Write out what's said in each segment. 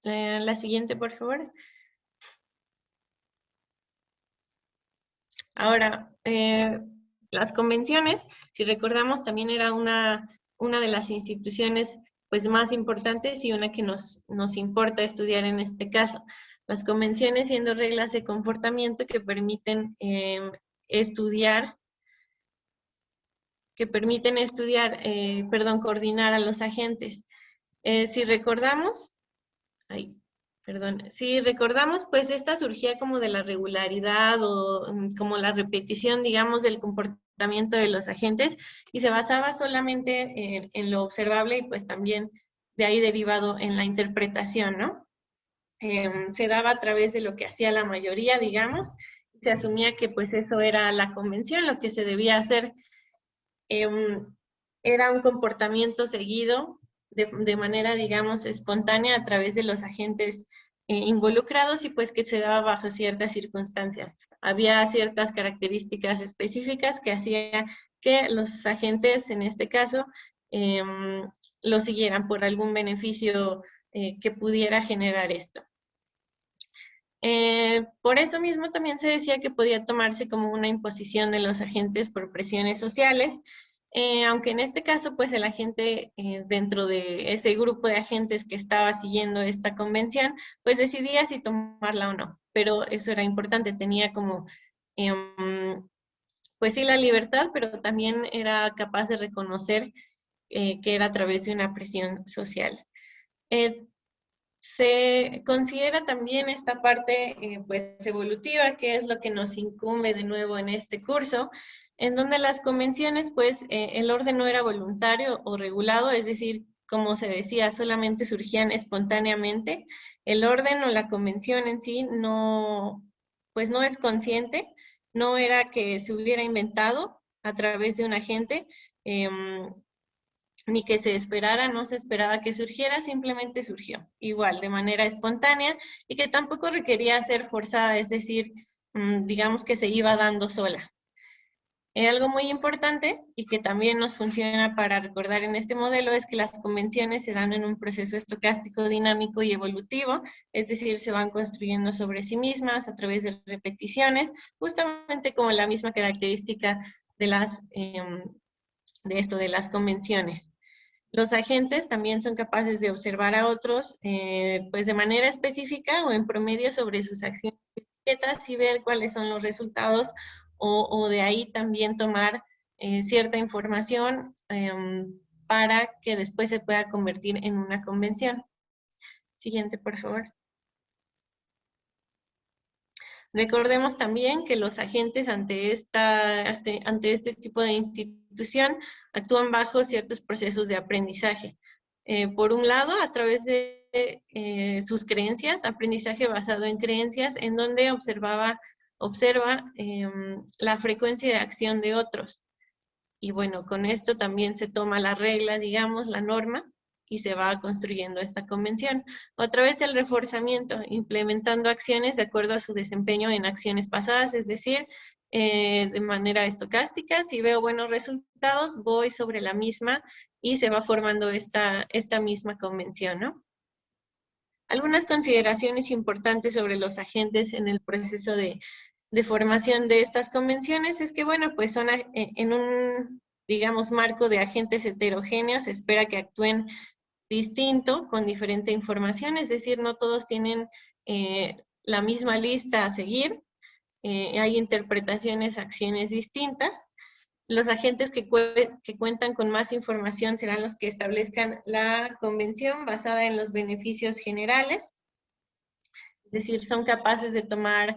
La siguiente, por favor. Ahora, las convenciones, si recordamos, también era una de las instituciones pues, más importantes y una que nos importa estudiar en este caso. Las convenciones siendo reglas de comportamiento que permiten estudiar, coordinar a los agentes. Si recordamos, si recordamos, pues esta surgía como de la regularidad o como la repetición, digamos, del comportamiento de los agentes y se basaba solamente en lo observable y pues también de ahí derivado en la interpretación, ¿no? Se daba a través de lo que hacía la mayoría, digamos, se asumía que pues eso era la convención, lo que se debía hacer. Era un comportamiento seguido de manera, digamos, espontánea a través de los agentes involucrados y pues que se daba bajo ciertas circunstancias. Había ciertas características específicas que hacían que los agentes, en este caso, lo siguieran por algún beneficio que pudiera generar esto. Por eso mismo también se decía que podía tomarse como una imposición de los agentes por presiones sociales, aunque en este caso, pues el agente dentro de ese grupo de agentes que estaba siguiendo esta convención, pues decidía si tomarla o no. Pero eso era importante, tenía como, pues sí, la libertad, pero también era capaz de reconocer que era a través de una presión social. Se considera también esta parte pues evolutiva, que es lo que nos incumbe de nuevo en este curso, en donde las convenciones, pues el orden no era voluntario o regulado, es decir, como se decía, solamente surgían espontáneamente. El orden o la convención en sí no, pues no es consciente, no era que se hubiera inventado a través de un agente, ni que se esperara, no se esperaba que surgiera, simplemente surgió, igual, de manera espontánea, y que tampoco requería ser forzada, es decir, digamos que se iba dando sola. Algo muy importante y que también nos funciona para recordar en este modelo es que las convenciones se dan en un proceso estocástico, dinámico y evolutivo, es decir, se van construyendo sobre sí mismas a través de repeticiones, justamente como la misma característica de de las convenciones. Los agentes también son capaces de observar a otros pues de manera específica o en promedio sobre sus acciones y ver cuáles son los resultados o de ahí también tomar cierta información para que después se pueda convertir en una convención. Siguiente, por favor. Recordemos también que los agentes ante este tipo de institución actúan bajo ciertos procesos de aprendizaje. Por un lado, a través de sus creencias, aprendizaje basado en creencias, en donde observa la frecuencia de acción de otros. Y bueno, con esto también se toma la regla, digamos, la norma, y se va construyendo esta convención. O a través del reforzamiento, implementando acciones de acuerdo a su desempeño en acciones pasadas, es decir, de manera estocástica, si veo buenos resultados, voy sobre la misma y se va formando esta misma convención, ¿no? Algunas consideraciones importantes sobre los agentes en el proceso de formación de estas convenciones es que, bueno, pues son en un, digamos, marco de agentes heterogéneos, se espera que actúen distinto, con diferente información, es decir, no todos tienen la misma lista a seguir, hay interpretaciones, acciones distintas. Los agentes que cuentan con más información serán los que establezcan la convención basada en los beneficios generales, es decir, son capaces de tomar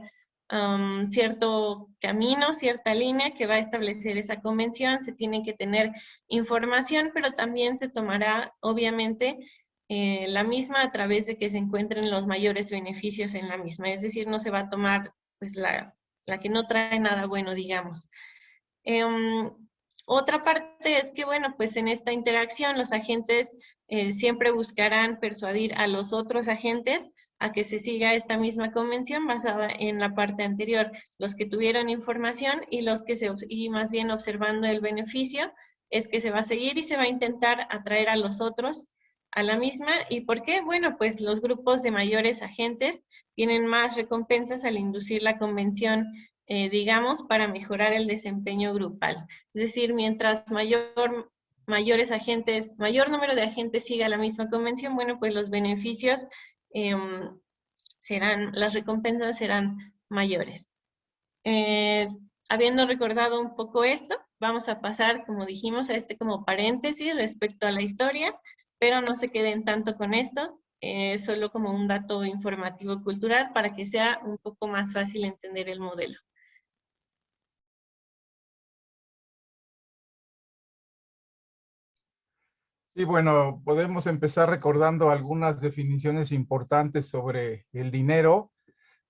cierto camino, cierta línea que va a establecer esa convención, se tiene que tener información, pero también se tomará, obviamente, la misma a través de que se encuentren los mayores beneficios en la misma, es decir, no se va a tomar pues la que no trae nada bueno, digamos. Otra parte es que, bueno, pues en esta interacción los agentes siempre buscarán persuadir a los otros agentes a que se siga esta misma convención basada en la parte anterior, los que tuvieron información y los que y más bien observando el beneficio, es que se va a seguir y se va a intentar atraer a los otros a la misma. ¿Y por qué? Bueno, pues los grupos de mayores agentes tienen más recompensas al inducir la convención, digamos, para mejorar el desempeño grupal. Es decir, mientras mayores agentes, mayor número de agentes siga la misma convención, bueno, pues los beneficios las recompensas serán mayores. Habiendo recordado un poco esto, vamos a pasar, como dijimos, a este como paréntesis respecto a la historia, pero no se queden tanto con esto, solo como un dato informativo cultural para que sea un poco más fácil entender el modelo. Sí, bueno, podemos empezar recordando algunas definiciones importantes sobre el dinero.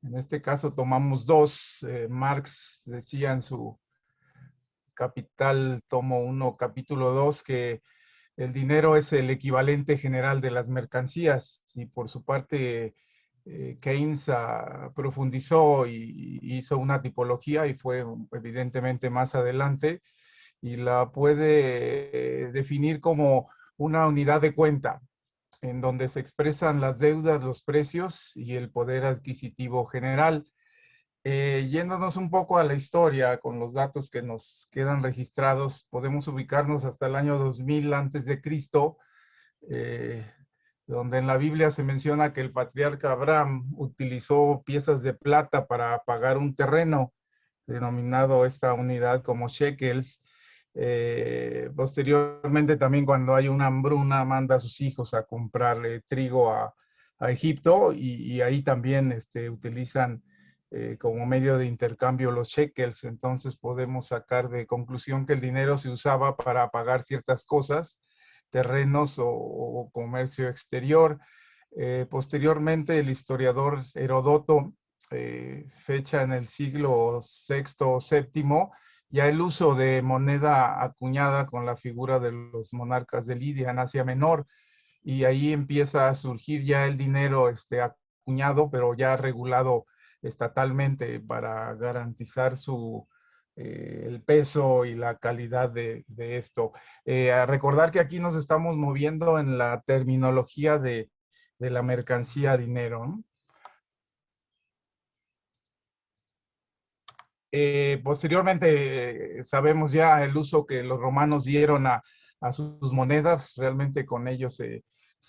En este caso tomamos dos. Marx decía en su Capital, tomo 1, capítulo 2, que el dinero es el equivalente general de las mercancías, y por su parte Keynes profundizó y hizo una tipología, y fue evidentemente más adelante, y la puede definir como una unidad de cuenta en donde se expresan las deudas, los precios y el poder adquisitivo general. Yéndonos un poco a la historia con los datos que nos quedan registrados, podemos ubicarnos hasta el año 2000 antes de Cristo, eh, donde en la Biblia se menciona que el patriarca Abraham utilizó piezas de plata para pagar un terreno, denominado esta unidad como shekels. Posteriormente también, cuando hay una hambruna, manda a sus hijos a comprarle trigo a Egipto, y ahí también utilizan como medio de intercambio los shekels. Entonces podemos sacar de conclusión que el dinero se usaba para pagar ciertas cosas, terrenos o comercio exterior. Posteriormente, el historiador Herodoto fecha en el siglo sexto o séptimo ya el uso de moneda acuñada con la figura de los monarcas de Lidia en Asia Menor, y ahí empieza a surgir ya el dinero acuñado, pero ya regulado estatalmente para garantizar el peso y la calidad de esto. A recordar que aquí nos estamos moviendo en la terminología de la mercancía dinero, ¿no? Posteriormente sabemos ya el uso que los romanos dieron a sus monedas. Realmente con ellos se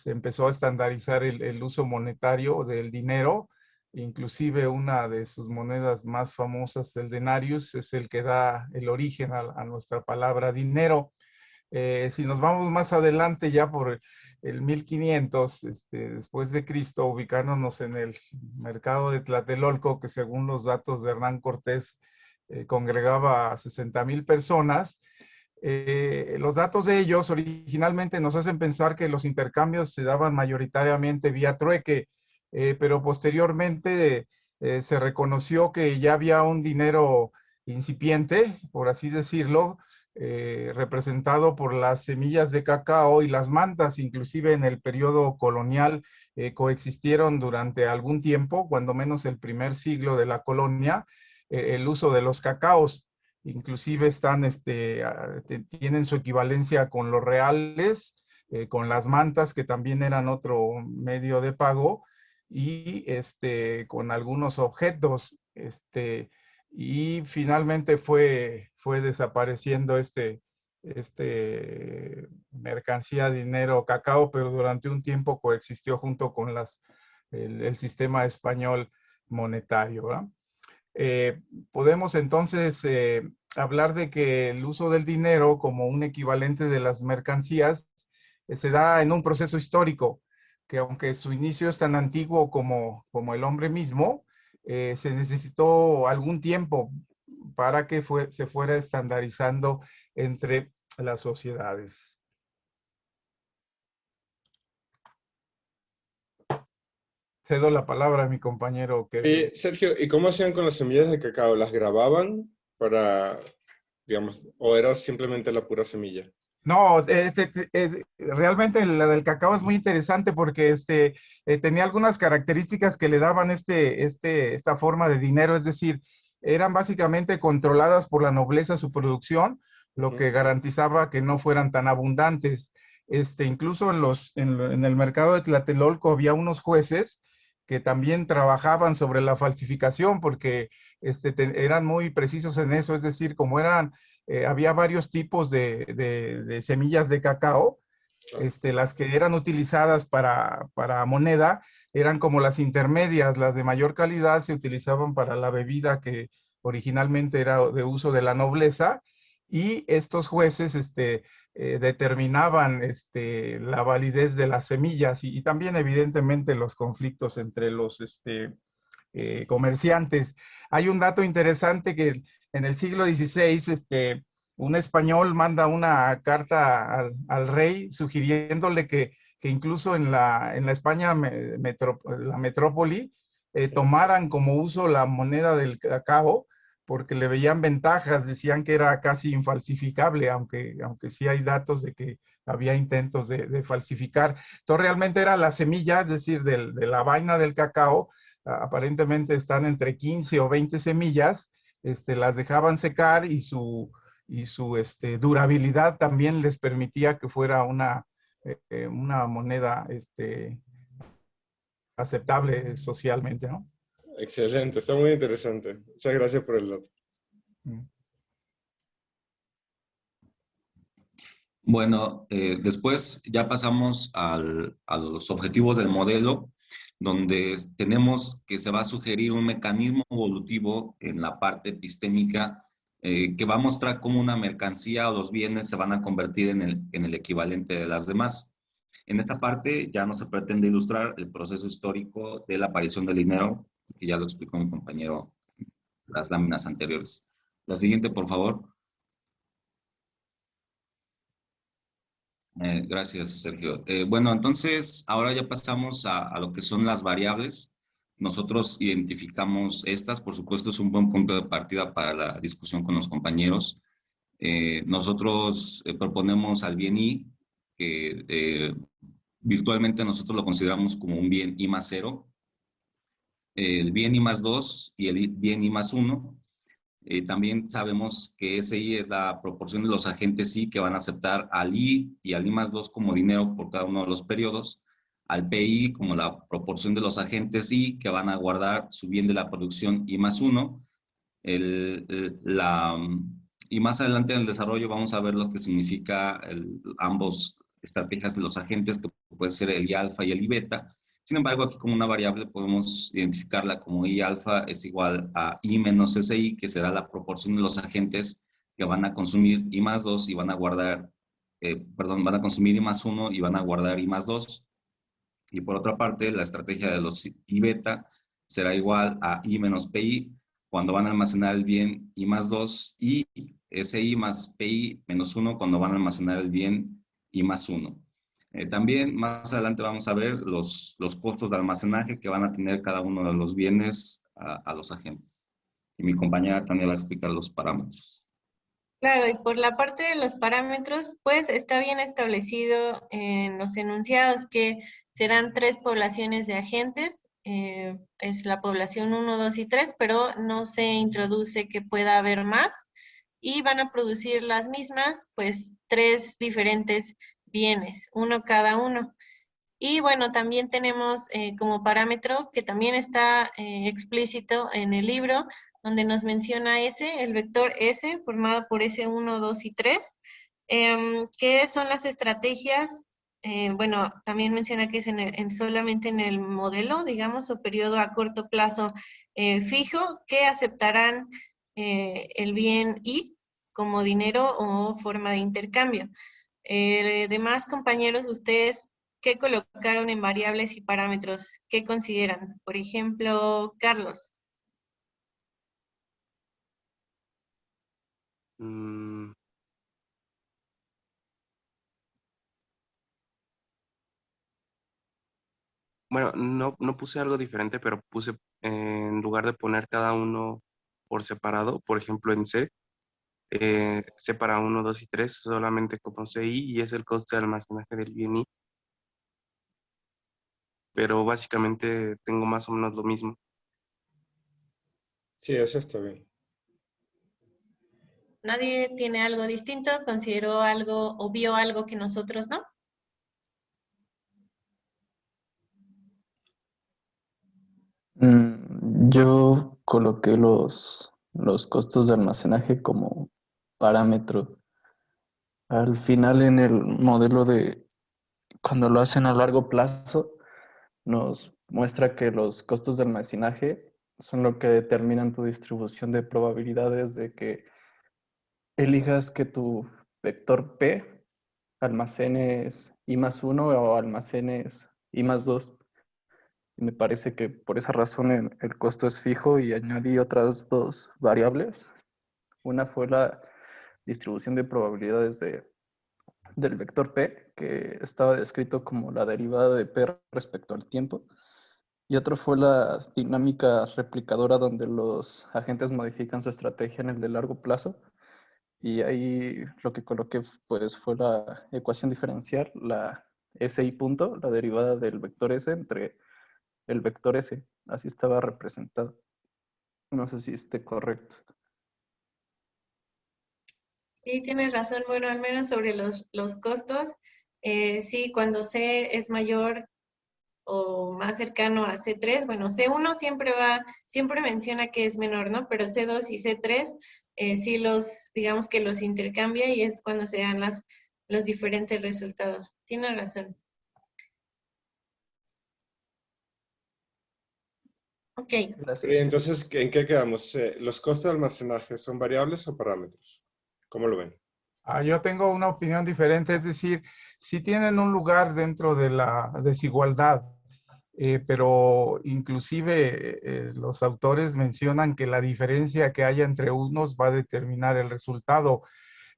empezó a estandarizar el uso monetario del dinero. Inclusive una de sus monedas más famosas, el denarius, es el que da el origen a nuestra palabra dinero. Si nos vamos más adelante, ya por el 1500 después de Cristo, ubicándonos en el mercado de Tlatelolco, que según los datos de Hernán Cortés congregaba a 60,000 personas. Los datos de ellos originalmente nos hacen pensar que los intercambios se daban mayoritariamente vía trueque, pero posteriormente se reconoció que ya había un dinero incipiente, por así decirlo, representado por las semillas de cacao y las mantas. Inclusive en el periodo colonial coexistieron durante algún tiempo, cuando menos el primer siglo de la colonia, el uso de los cacaos. Inclusive tienen su equivalencia con los reales, con las mantas, que también eran otro medio de pago, y con algunos objetos. Y finalmente fue desapareciendo mercancía, dinero, cacao, pero durante un tiempo coexistió junto con el sistema español monetario, ¿verdad? Podemos entonces hablar de que el uso del dinero como un equivalente de las mercancías se da en un proceso histórico, que aunque su inicio es tan antiguo como el hombre mismo, se necesitó algún tiempo para que se fuera estandarizando entre las sociedades. Cedo la palabra a mi compañero Kevin. Sergio, ¿y cómo hacían con las semillas de cacao? ¿Las grababan para, digamos, o era simplemente la pura semilla? No, realmente la del cacao es muy interesante porque tenía algunas características que le daban esta forma de dinero. Es decir, eran básicamente controladas por la nobleza su producción, lo que garantizaba que no fueran tan abundantes. incluso en el mercado de Tlatelolco había unos jueces que también trabajaban sobre la falsificación porque eran muy precisos en eso, es decir, como había varios tipos de semillas de cacao, las que eran utilizadas para moneda eran como las intermedias, las de mayor calidad se utilizaban para la bebida que originalmente era de uso de la nobleza, y estos jueces determinaban la validez de las semillas y también evidentemente los conflictos entre los comerciantes. Hay un dato interesante que en el siglo XVI, un español manda una carta al rey sugiriéndole que incluso en la España, la metrópoli, tomaran como uso la moneda del cacao, porque le veían ventajas, decían que era casi infalsificable, aunque sí hay datos de que había intentos de falsificar. Entonces realmente era la semilla, es decir, de la vaina del cacao. Aparentemente están entre 15 o 20 semillas, las dejaban secar y su durabilidad también les permitía que fuera una moneda aceptable socialmente, ¿no? Excelente, está muy interesante. Muchas gracias por el dato. Bueno, después ya pasamos a los objetivos del modelo, donde tenemos que se va a sugerir un mecanismo evolutivo en la parte epistémica que va a mostrar cómo una mercancía o los bienes se van a convertir en el equivalente de las demás. En esta parte ya no se pretende ilustrar el proceso histórico de la aparición del dinero, que ya lo explicó mi compañero en las láminas anteriores. La siguiente, por favor. Gracias, Sergio. Bueno, entonces ahora ya pasamos a lo que son las variables. Nosotros identificamos estas, por supuesto, es un buen punto de partida para la discusión con los compañeros. Nosotros proponemos al bien I, que virtualmente nosotros lo consideramos como un bien I más 0, el bien I más 2 y el bien I más 1. También sabemos que SI es la proporción de los agentes I que van a aceptar al I y al I más 2 como dinero por cada uno de los periodos, al PI como la proporción de los agentes I que van a guardar su bien de la producción I más 1. Y más adelante en el desarrollo vamos a ver lo que significa ambos estrategias de los agentes, que puede ser el I alfa y el I beta. Sin embargo, aquí como una variable podemos identificarla como I alfa es igual a I menos SI, que será la proporción de los agentes que van a consumir I más 2 y van a guardar, van a consumir I más 1 y van a guardar I más 2. Y por otra parte, la estrategia de los I beta será igual a I menos PI, cuando van a almacenar el bien I más 2 y SI más PI menos 1 cuando van a almacenar el bien I más 1. También más adelante vamos a ver los costos de almacenaje que van a tener cada uno de los bienes a los agentes. Y mi compañera también va a explicar los parámetros. Claro, y por la parte de los parámetros, pues está bien establecido en los enunciados que serán 3 poblaciones de agentes, es la población 1, 2 y 3, pero no se introduce que pueda haber más, y van a producir las mismas, pues 3 diferentes bienes, uno cada uno. Y bueno, también tenemos como parámetro que también está explícito en el libro, donde nos menciona S, el vector S, formado por S1, 2 y 3, que son las estrategias, bueno, también menciona que es solamente en el modelo, digamos, o periodo a corto plazo fijo, que aceptarán el bien I como dinero o forma de intercambio. Demás compañeros, ustedes, ¿qué colocaron en variables y parámetros? ¿Qué consideran? Por ejemplo, Carlos. Mm, Bueno, no puse algo diferente, pero puse, en lugar de poner cada uno por separado, por ejemplo en C, C para 1, 2 y 3, solamente como CI y es el coste de almacenaje del bien I, pero básicamente tengo más o menos lo mismo. Sí, eso está bien. ¿Nadie tiene algo distinto? ¿Consideró algo o vio algo que nosotros no? Yo coloqué los costos de almacenaje como parámetro. Al final en el modelo de cuando lo hacen a largo plazo, nos muestra que los costos de almacenaje son lo que determinan tu distribución de probabilidades de que elijas que tu vector P almacenes I+1 o almacenes I+2. Y me parece que por esa razón el costo es fijo y añadí otras dos variables. Una fue la distribución de probabilidades del vector P, que estaba descrito como la derivada de P respecto al tiempo. Y otro fue la dinámica replicadora, donde los agentes modifican su estrategia en el de largo plazo. Y ahí lo que coloqué pues, fue la ecuación diferencial, la SI punto, la derivada del vector S entre el vector S. Así estaba representado. No sé si esté correcto. Sí, tienes razón. Bueno, al menos sobre los costos, sí, cuando C es mayor o más cercano a C3, bueno, C1 siempre menciona que es menor, ¿no? Pero C2 y C3 sí digamos que los intercambia y es cuando se dan los diferentes resultados. Tienes razón. Ok. Pero, ¿y Gracias. entonces, ¿en qué quedamos? ¿Los costos de almacenaje son variables o parámetros? ¿Cómo lo ven? Yo tengo una opinión diferente, es decir, si tienen un lugar dentro de la desigualdad, pero inclusive los autores mencionan que la diferencia que haya entre unos va a determinar el resultado.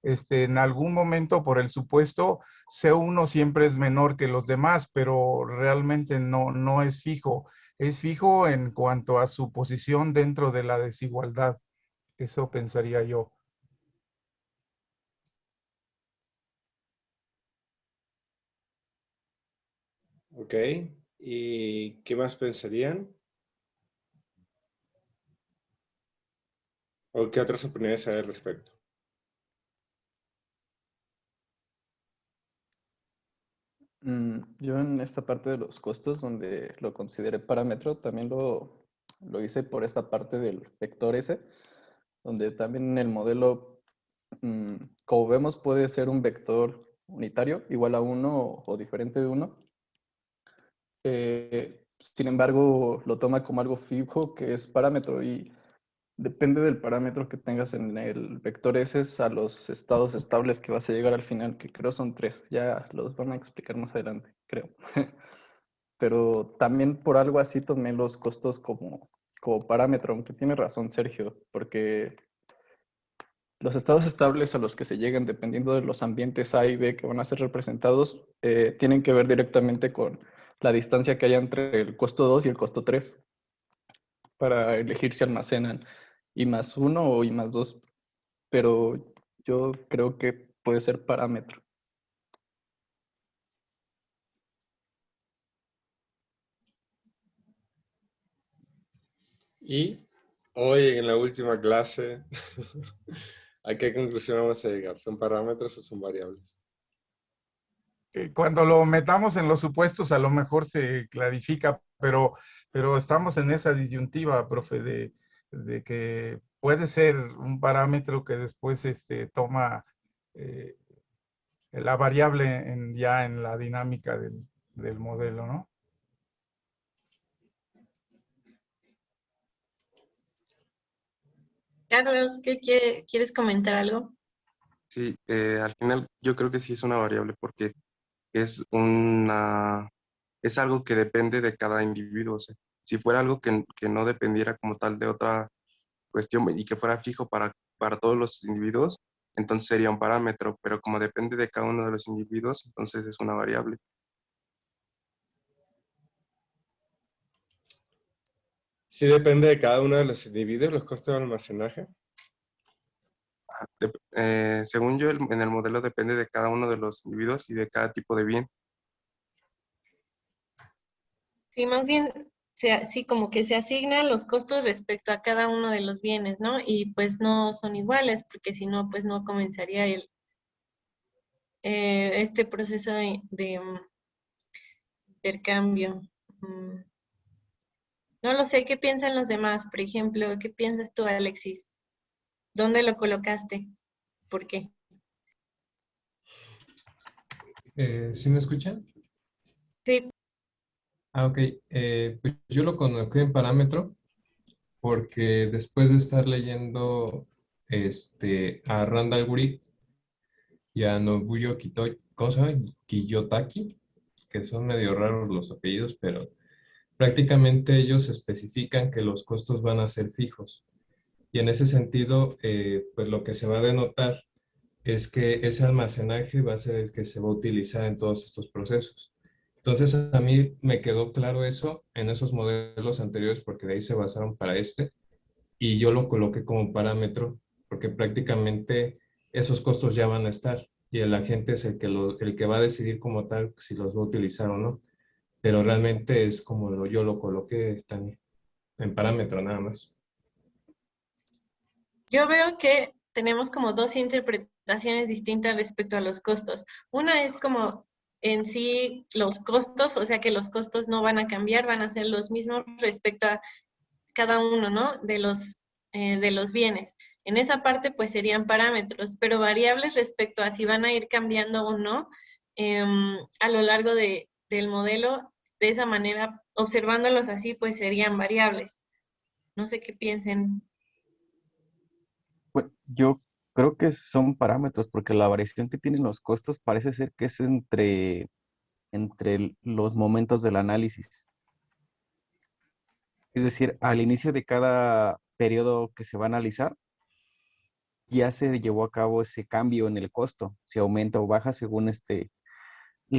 En algún momento, por el supuesto, C1 siempre es menor que los demás, pero realmente no es fijo. Es fijo en cuanto a su posición dentro de la desigualdad. Eso pensaría yo. Ok. ¿Y qué más pensarían? ¿O qué otras opiniones hay al respecto? Yo en esta parte de los costos, donde lo consideré parámetro, también lo hice por esta parte del vector S, donde también en el modelo, como vemos, puede ser un vector unitario, igual a 1 o diferente de 1. Sin embargo, lo toma como algo fijo, que es parámetro, y depende del parámetro que tengas en el vector S a los estados estables que vas a llegar al final, que creo son 3. Ya los van a explicar más adelante, creo. Pero también por algo así tomé los costos como parámetro, aunque tiene razón Sergio, porque los estados estables a los que se llegan, dependiendo de los ambientes A y B que van a ser representados, tienen que ver directamente con la distancia que hay entre el costo 2 y el costo 3 para elegir si almacenan I+1 o I+2. Pero yo creo que puede ser parámetro. Y hoy en la última clase, ¿a qué conclusión vamos a llegar? ¿Son parámetros o son variables? Cuando lo metamos en los supuestos, a lo mejor se clarifica, pero estamos en esa disyuntiva, profe, de que puede ser un parámetro que después toma eh, la variable ya en la dinámica del modelo, ¿no? Carlos, ¿quieres comentar algo? Sí, al final yo creo que sí es una variable porque es es algo que depende de cada individuo. O sea, si fuera algo que no dependiera como tal de otra cuestión y que fuera fijo para todos los individuos, entonces sería un parámetro, pero como depende de cada uno de los individuos, entonces es una variable. Sí depende de cada uno de los individuos, los costos de almacenaje. Según yo, en el modelo depende de cada uno de los individuos y de cada tipo de bien. Sí, más bien, sí, como que se asignan los costos respecto a cada uno de los bienes, ¿no? Y pues no son iguales, porque si no, pues no comenzaría este proceso de intercambio. Mm, No lo sé, ¿qué piensan los demás? Por ejemplo, ¿qué piensas tú, Alexis? ¿Dónde lo colocaste? ¿Por qué? ¿Sí me escuchan? Sí, Ah, ok. Pues yo lo coloqué en parámetro porque después de estar leyendo a Randall Guri y a Nobuyo ¿cómo se llama? Kiyotaki, que son medio raros los apellidos, pero prácticamente ellos especifican que los costos van a ser fijos. Y en ese sentido, pues lo que se va a denotar es que ese almacenaje va a ser el que se va a utilizar en todos estos procesos. Entonces, a mí me quedó claro eso en esos modelos anteriores porque de ahí se basaron para y yo lo coloqué como parámetro porque prácticamente esos costos ya van a estar y el agente es el que va a decidir como tal si los va a utilizar o no. Pero realmente es como yo lo coloqué, Tania, en parámetro nada más. yo veo que tenemos como dos interpretaciones distintas respecto a los costos. Una es como en sí los costos, o sea que los costos no van a cambiar, van a ser los mismos respecto a cada uno, ¿no? De los bienes. En esa parte, pues serían parámetros, pero variables respecto a si van a ir cambiando o no a lo largo del modelo, de esa manera, observándolos así, pues serían variables. No sé qué piensen. Pues yo creo que son parámetros, porque la variación que tienen los costos parece ser que es entre los momentos del análisis. Es decir, al inicio de cada periodo que se va a analizar, ya se llevó a cabo ese cambio en el costo, si aumenta o baja según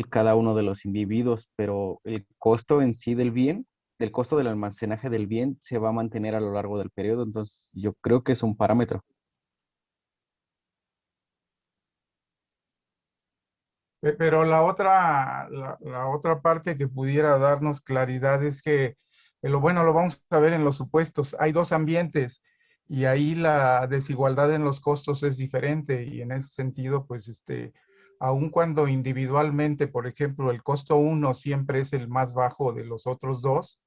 cada uno de los individuos, pero el costo en sí del bien, el costo del almacenaje del bien se va a mantener a lo largo del periodo, entonces yo creo que es un parámetro. Pero la otra parte que pudiera darnos claridad es que, bueno, lo vamos a ver en los supuestos. Hay dos ambientes y ahí la desigualdad en los costos es diferente y en ese sentido, pues, aun cuando individualmente, por ejemplo, el costo uno siempre es el más bajo de los otros dos,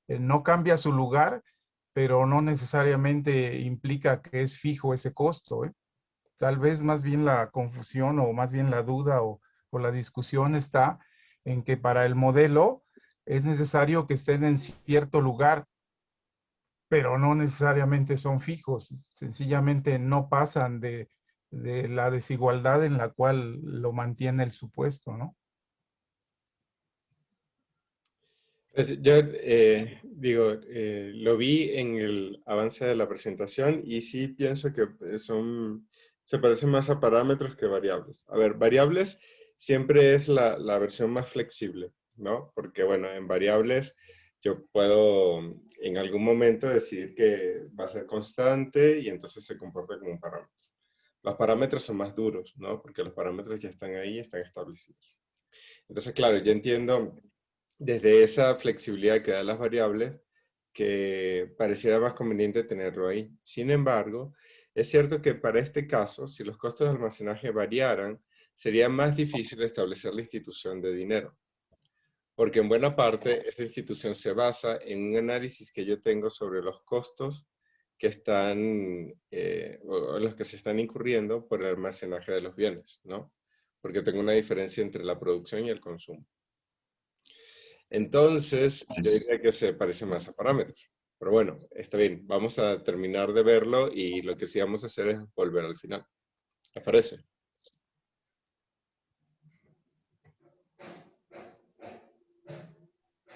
no cambia su lugar, pero no necesariamente implica que es fijo ese costo, ¿eh? Tal vez más bien la confusión o más bien la duda o la discusión está en que para el modelo es necesario que estén en cierto lugar, pero no necesariamente son fijos, sencillamente no pasan de la desigualdad en la cual lo mantiene el supuesto, ¿no? Yo digo, lo vi en el avance de la presentación y sí pienso que se parecen más a parámetros que variables. A ver, variables siempre es la versión más flexible, ¿no? Porque, bueno, en variables yo puedo en algún momento decidir que va a ser constante y entonces se comporta como un parámetro. Los parámetros son más duros, ¿no? Porque los parámetros ya están ahí, están establecidos. Entonces, claro, yo entiendo desde esa flexibilidad que dan las variables, que pareciera más conveniente tenerlo ahí. Sin embargo, es cierto que para este caso, si los costos de almacenaje variaran, sería más difícil establecer la institución de dinero, porque en buena parte esta institución se basa en un análisis que yo tengo sobre los costos que están, o los que se están incurriendo por el almacenaje de los bienes, ¿no? Porque tengo una diferencia entre la producción y el consumo. Entonces, yo diría que se parece más a parámetros. Pero bueno, está bien. Vamos a terminar de verlo y lo que sí vamos a hacer es volver al final. ¿Les parece?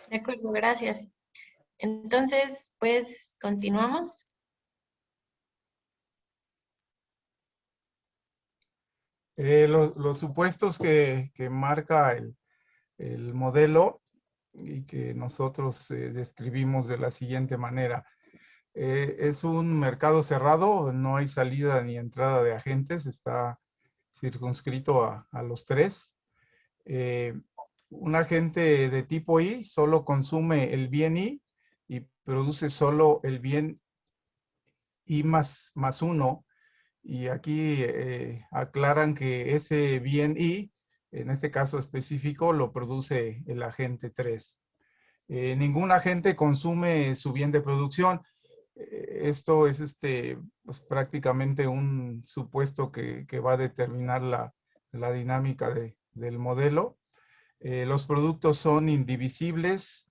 De acuerdo, gracias. Entonces, pues, continuamos. Los supuestos que marca el modelo y que nosotros describimos de la siguiente manera. Es un mercado cerrado, no hay salida ni entrada de agentes, está circunscrito a los tres. Un agente de tipo I solo consume el bien I y produce solo el bien I más uno. Y aquí aclaran que ese bien I, en este caso específico, lo produce el agente 3. Ningún agente consume su bien de producción. Esto es pues, prácticamente un supuesto que va a determinar la dinámica del modelo. Los productos son indivisibles,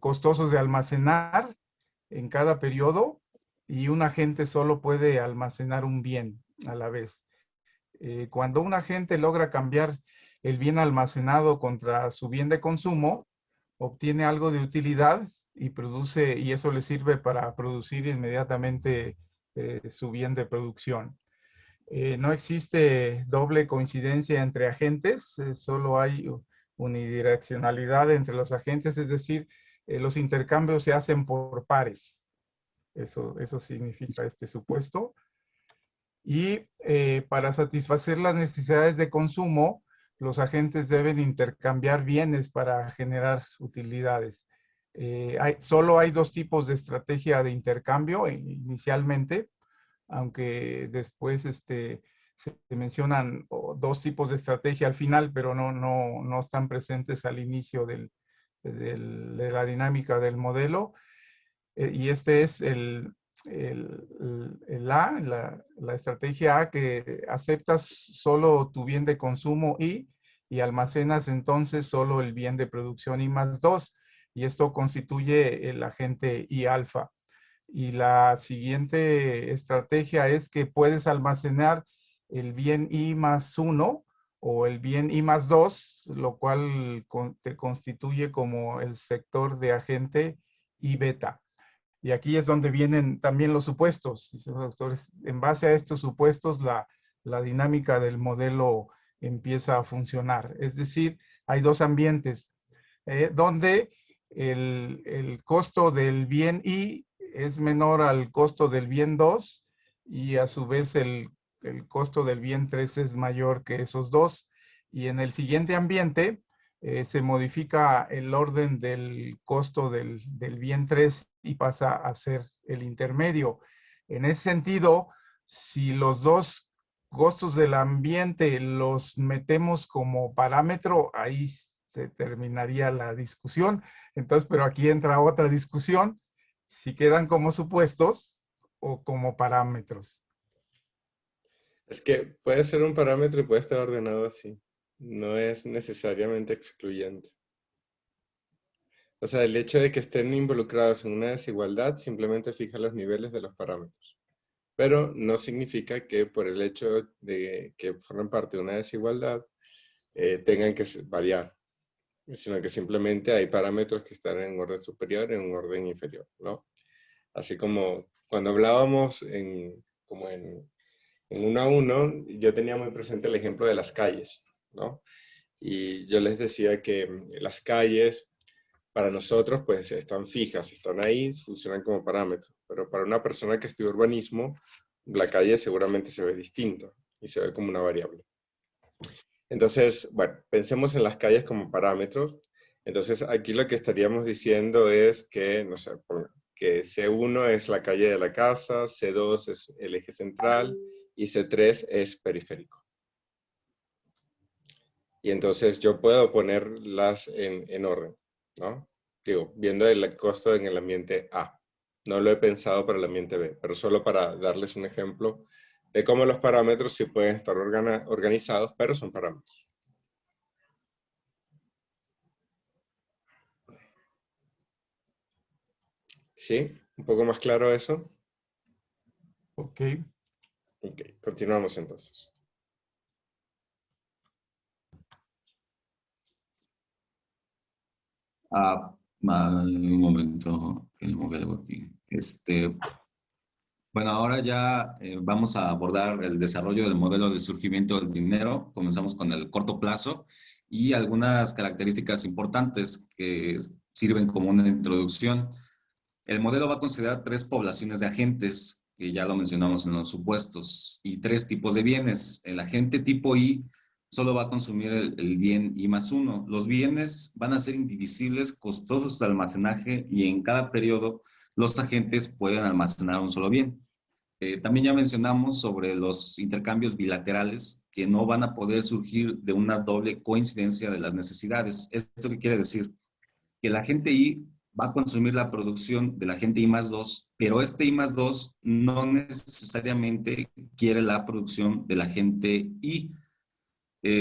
costosos de almacenar en cada periodo, y un agente solo puede almacenar un bien a la vez. Cuando un agente logra cambiar el bien almacenado contra su bien de consumo, obtiene algo de utilidad y produce, y eso le sirve para producir inmediatamente su bien de producción. No existe doble coincidencia entre agentes, solo hay unidireccionalidad entre los agentes, es decir, los intercambios se hacen por pares. Eso significa este supuesto. Y para satisfacer las necesidades de consumo, los agentes deben intercambiar bienes para generar utilidades. Solo hay dos tipos de estrategia de intercambio inicialmente, aunque después se mencionan dos tipos de estrategia al final, pero no están presentes al inicio de la dinámica del modelo. Y este es la estrategia A, que aceptas solo tu bien de consumo y almacenas entonces solo el bien de producción I+2, y esto constituye el agente I alfa. Y la siguiente estrategia es que puedes almacenar el bien I+1 o el bien I+2, lo cual te constituye como el sector de agente I beta. Y aquí es donde vienen también los supuestos. En base a estos supuestos, la dinámica del modelo empieza a funcionar. Es decir, hay dos ambientes donde el costo del bien I es menor al costo del bien 2, y a su vez el costo del bien 3 es mayor que esos dos. Y en el siguiente ambiente se modifica el orden del costo del bien 3 y pasa a ser el intermedio. En ese sentido, si los dos costos del ambiente los metemos como parámetro, ahí se terminaría la discusión. Entonces, pero aquí entra otra discusión, si quedan como supuestos o como parámetros. Es que puede ser un parámetro y puede estar ordenado así. No es necesariamente excluyente. O sea, el hecho de que estén involucrados en una desigualdad simplemente fija los niveles de los parámetros. Pero no significa que por el hecho de que formen parte de una desigualdad tengan que variar, sino que simplemente hay parámetros que están en un orden superior y en un orden inferior, ¿no? Así como cuando hablábamos como en 1 a 1, yo tenía muy presente el ejemplo de las calles, ¿no? Y yo les decía que las calles, para nosotros, pues están fijas, están ahí, funcionan como parámetros. Pero para una persona que estudia urbanismo, la calle seguramente se ve distinto y se ve como una variable. Entonces, bueno, pensemos en las calles como parámetros. Entonces, aquí lo que estaríamos diciendo es que, no sé, que C1 es la calle de la casa, C2 es el eje central y C3 es periférico. Y entonces yo puedo ponerlas en orden, ¿no? Digo, viendo el costo en el ambiente A. No lo he pensado para el ambiente B, pero solo para darles un ejemplo de cómo los parámetros sí pueden estar organizados, pero son parámetros. ¿Sí? ¿Un poco más claro eso? Ok. Ok, continuamos entonces. Un momento, el modelo aquí. Bueno, ahora ya vamos a abordar el desarrollo del modelo de surgimiento del dinero. Comenzamos con el corto plazo y algunas características importantes que sirven como una introducción. El modelo va a considerar 3 poblaciones de agentes, que ya lo mencionamos en los supuestos, y 3 tipos de bienes. El agente tipo I solo va a consumir el bien I+1. Los bienes van a ser indivisibles, costosos de almacenaje, y en cada periodo los agentes pueden almacenar un solo bien. También ya mencionamos sobre los intercambios bilaterales que no van a poder surgir de una doble coincidencia de las necesidades. ¿Esto qué quiere decir? que el agente I va a consumir la producción del agente I más 2, pero este I más 2 no necesariamente quiere la producción del agente I.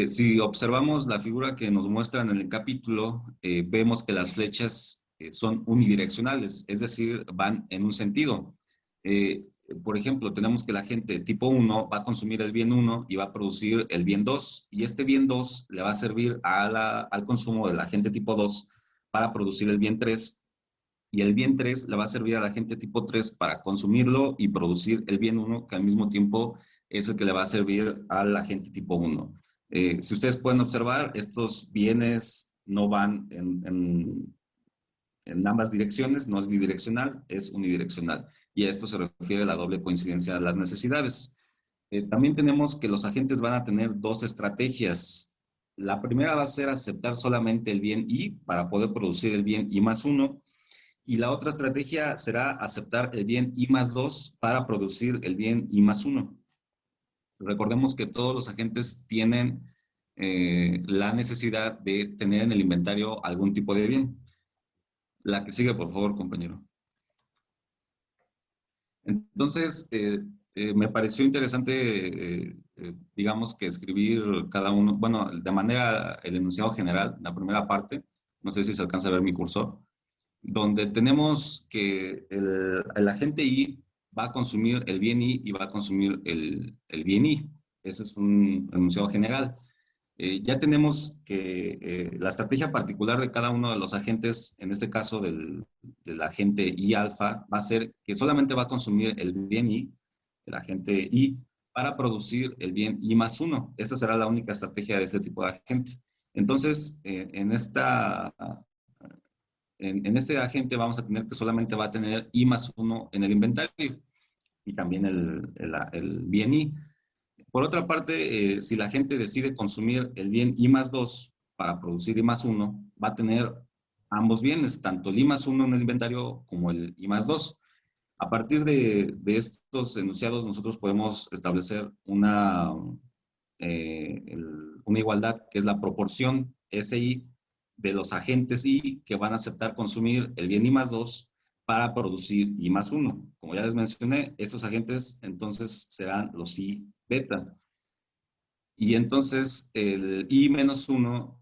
Si observamos la figura que nos muestran en el capítulo, vemos que las flechas son unidireccionales, es decir, van en un sentido. Por ejemplo, tenemos que el agente tipo 1 va a consumir el bien 1 y va a producir el bien 2, y este bien 2 le va a servir al consumo del agente tipo 2 para producir el bien 3, y el bien 3 le va a servir al agente tipo 3 para consumirlo y producir el bien 1, que al mismo tiempo es el que le va a servir al agente tipo 1. Si ustedes pueden observar, estos bienes no van en ambas direcciones, no es bidireccional, es unidireccional. Y a esto se refiere la doble coincidencia de las necesidades. También tenemos que los agentes van a tener dos estrategias. La primera va a ser aceptar solamente el bien I para poder producir el bien I más 1. Y la otra estrategia será aceptar el bien I más 2 para producir el bien I más 1. Recordemos que todos los agentes tienen la necesidad de tener en el inventario algún tipo de bien. La que sigue, por favor, compañero. Entonces, me pareció interesante, digamos, que escribir cada uno, bueno, de manera, el enunciado general, la primera parte, no sé si se alcanza a ver mi cursor, donde tenemos que el agente I va a consumir el bien I y va a consumir el bien I. Ese es un enunciado general. Ya tenemos que la estrategia particular de cada uno de los agentes, en este caso del agente I alfa, va a ser que solamente va a consumir el bien I, el agente I, para producir el bien I más 1. Esta será la única estrategia de este tipo de agentes. Entonces, en este agente vamos a tener que solamente va a tener I más 1 en el inventario y también el bien I. Por otra parte, si la gente decide consumir el bien I más 2 para producir I más 1, va a tener ambos bienes, tanto el I más 1 en el inventario como el I más 2. A partir de estos enunciados, nosotros podemos establecer una igualdad, que es la proporción SI de los agentes I que van a aceptar consumir el bien I más 2 para producir I más 1. Como ya les mencioné, estos agentes entonces serán los I beta. Y entonces el I menos 1,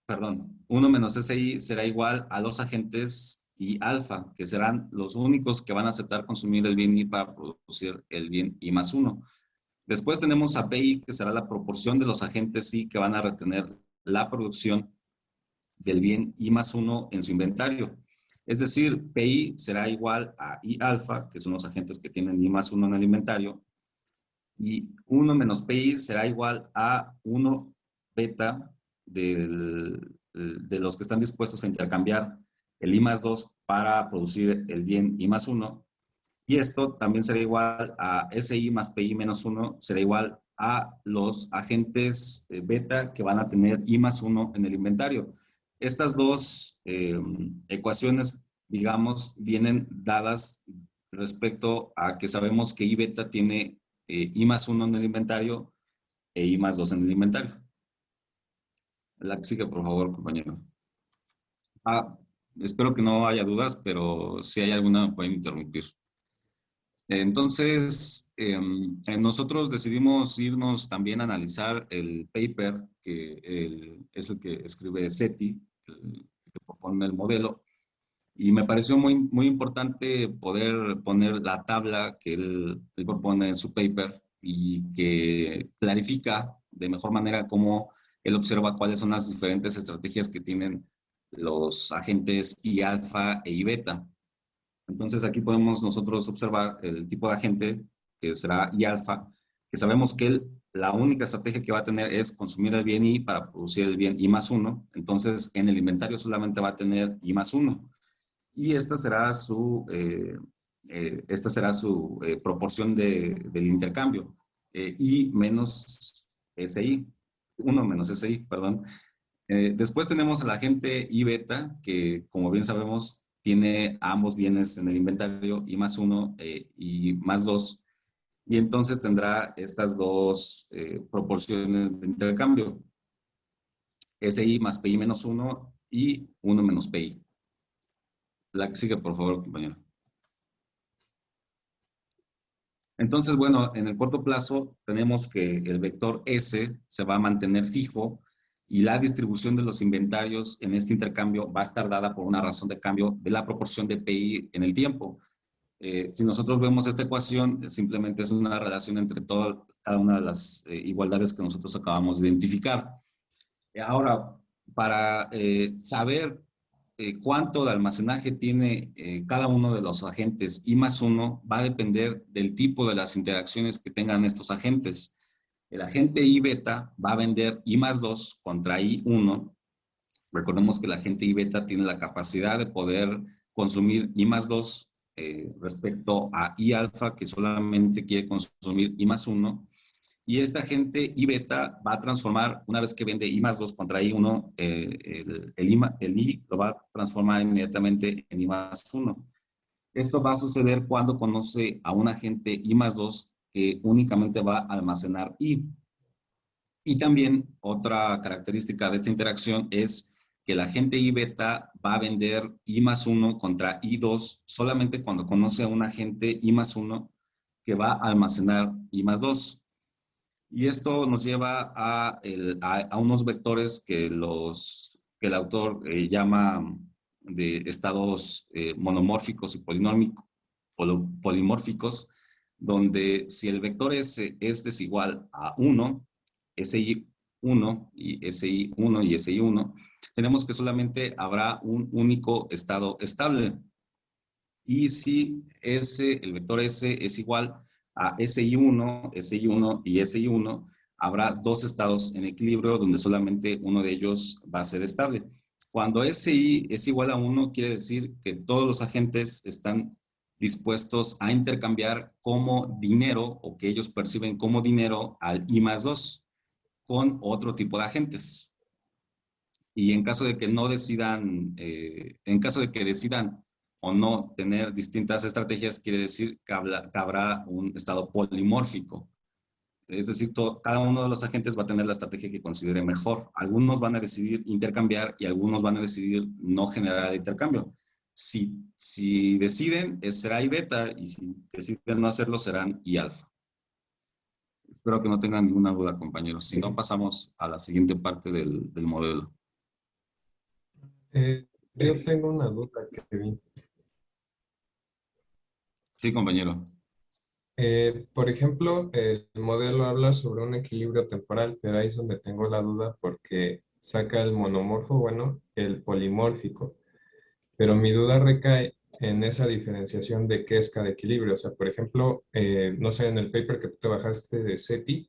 perdón, 1 menos SI será igual a los agentes I alfa, que serán los únicos que van a aceptar consumir el bien I para producir el bien I más 1. Después tenemos a PI, que será la proporción de los agentes I que van a retener la producción del bien I más 1 en su inventario. Es decir, PI será igual a I alfa, que son los agentes que tienen I más 1 en el inventario, y 1 menos PI será igual a 1 beta de los que están dispuestos a intercambiar el I más 2 para producir el bien I más 1. Y esto también será igual a SI más PI menos 1, será igual a los agentes beta que van a tener I más 1 en el inventario. Estas dos ecuaciones, digamos, vienen dadas respecto a que sabemos que I beta tiene I más 1 en el inventario e I más 2 en el inventario. La que sigue, por favor, compañero. Espero que no haya dudas, pero si hay alguna me pueden interrumpir. Entonces, nosotros decidimos irnos también a analizar el paper, que es el que escribe SETI, que propone el modelo, y me pareció muy importante poder poner la tabla que él propone en su paper y que clarifica de mejor manera cómo él observa cuáles son las diferentes estrategias que tienen los agentes I alfa e I beta. Entonces aquí podemos nosotros observar el tipo de agente que será I alfa, que sabemos que la única estrategia que va a tener es consumir el bien I para producir el bien I más 1. Entonces en el inventario solamente va a tener I más 1. Y esta será su proporción del intercambio. I menos SI, 1 menos SI, perdón. Después tenemos el agente I beta, que como bien sabemos tiene ambos bienes en el inventario, I más 1 y más 2, y entonces tendrá estas dos proporciones de intercambio, SI más PI menos 1 y 1 menos PI. La que sigue, por favor, compañero. Entonces, bueno, en el corto plazo tenemos que el vector S se va a mantener fijo y la distribución de los inventarios en este intercambio va a estar dada por una razón de cambio de la proporción de PI en el tiempo. Si nosotros vemos esta ecuación, simplemente es una relación entre cada una de las igualdades que nosotros acabamos de identificar. Ahora, para saber cuánto de almacenaje tiene cada uno de los agentes I+1 va a depender del tipo de las interacciones que tengan estos agentes. El agente I beta va a vender I+2 contra I1. Recordemos que el agente I beta tiene la capacidad de poder consumir I+2 respecto a I alfa, que solamente quiere consumir I+1. Y este agente I beta va a transformar, una vez que vende I+2 contra I1, el I lo va a transformar inmediatamente en I+1. Esto va a suceder cuando conoce a un agente I+2 que únicamente va a almacenar I. Y también otra característica de esta interacción es que el agente I beta va a vender I+1 contra I2 solamente cuando conoce a un agente I+1 que va a almacenar I+2. Y esto nos lleva a unos vectores que el autor llama de estados monomórficos y polimórficos, donde si el vector S es desigual a 1, SI1 y SI1 y SI1, tenemos que solamente habrá un único estado estable. Y si el vector S es igual a SI1, SI1 y SI1, habrá dos estados en equilibrio donde solamente uno de ellos va a ser estable. Cuando SI es igual a 1, quiere decir que todos los agentes están dispuestos a intercambiar como dinero, o que ellos perciben como dinero, al I+2 con otro tipo de agentes. Y en caso de que no decidan, en caso de que decidan o no tener distintas estrategias, quiere decir que habrá un estado polimórfico. Es decir, cada uno de los agentes va a tener la estrategia que considere mejor. Algunos van a decidir intercambiar y algunos van a decidir no generar el intercambio. Si deciden, será I beta, y si deciden no hacerlo, serán I alfa. Espero que no tengan ninguna duda, compañeros. Si no, pasamos a la siguiente parte del modelo. Yo tengo una duda, Kevin. Sí, compañero. Por ejemplo, el modelo habla sobre un equilibrio temporal, pero ahí es donde tengo la duda porque saca el monomorfo, bueno, el polimórfico. Pero mi duda recae en esa diferenciación de qué es cada equilibrio. O sea, por ejemplo, no sé, en el paper que tú te bajaste de SETI,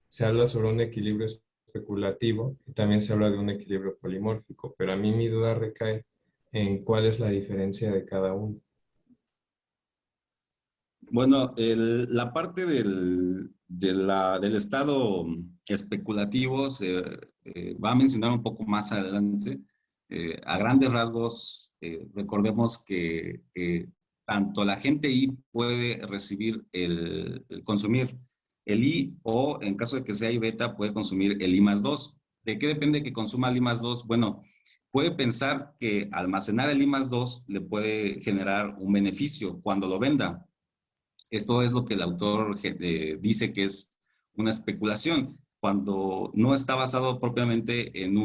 se habla sobre un equilibrio especulativo y también se habla de un equilibrio polimórfico. Pero a mí mi duda recae en cuál es la diferencia de cada uno. Bueno, la parte del estado especulativo se va a mencionar un poco más adelante. A grandes rasgos, recordemos que tanto la agente I puede recibir consumir el I, o en caso de que sea I beta, puede consumir el I+2. ¿De qué depende que consuma el I+2? Bueno, puede pensar que almacenar el I+2 le puede generar un beneficio cuando lo venda. Esto es lo que el autor dice que es una especulación, cuando no está basado propiamente en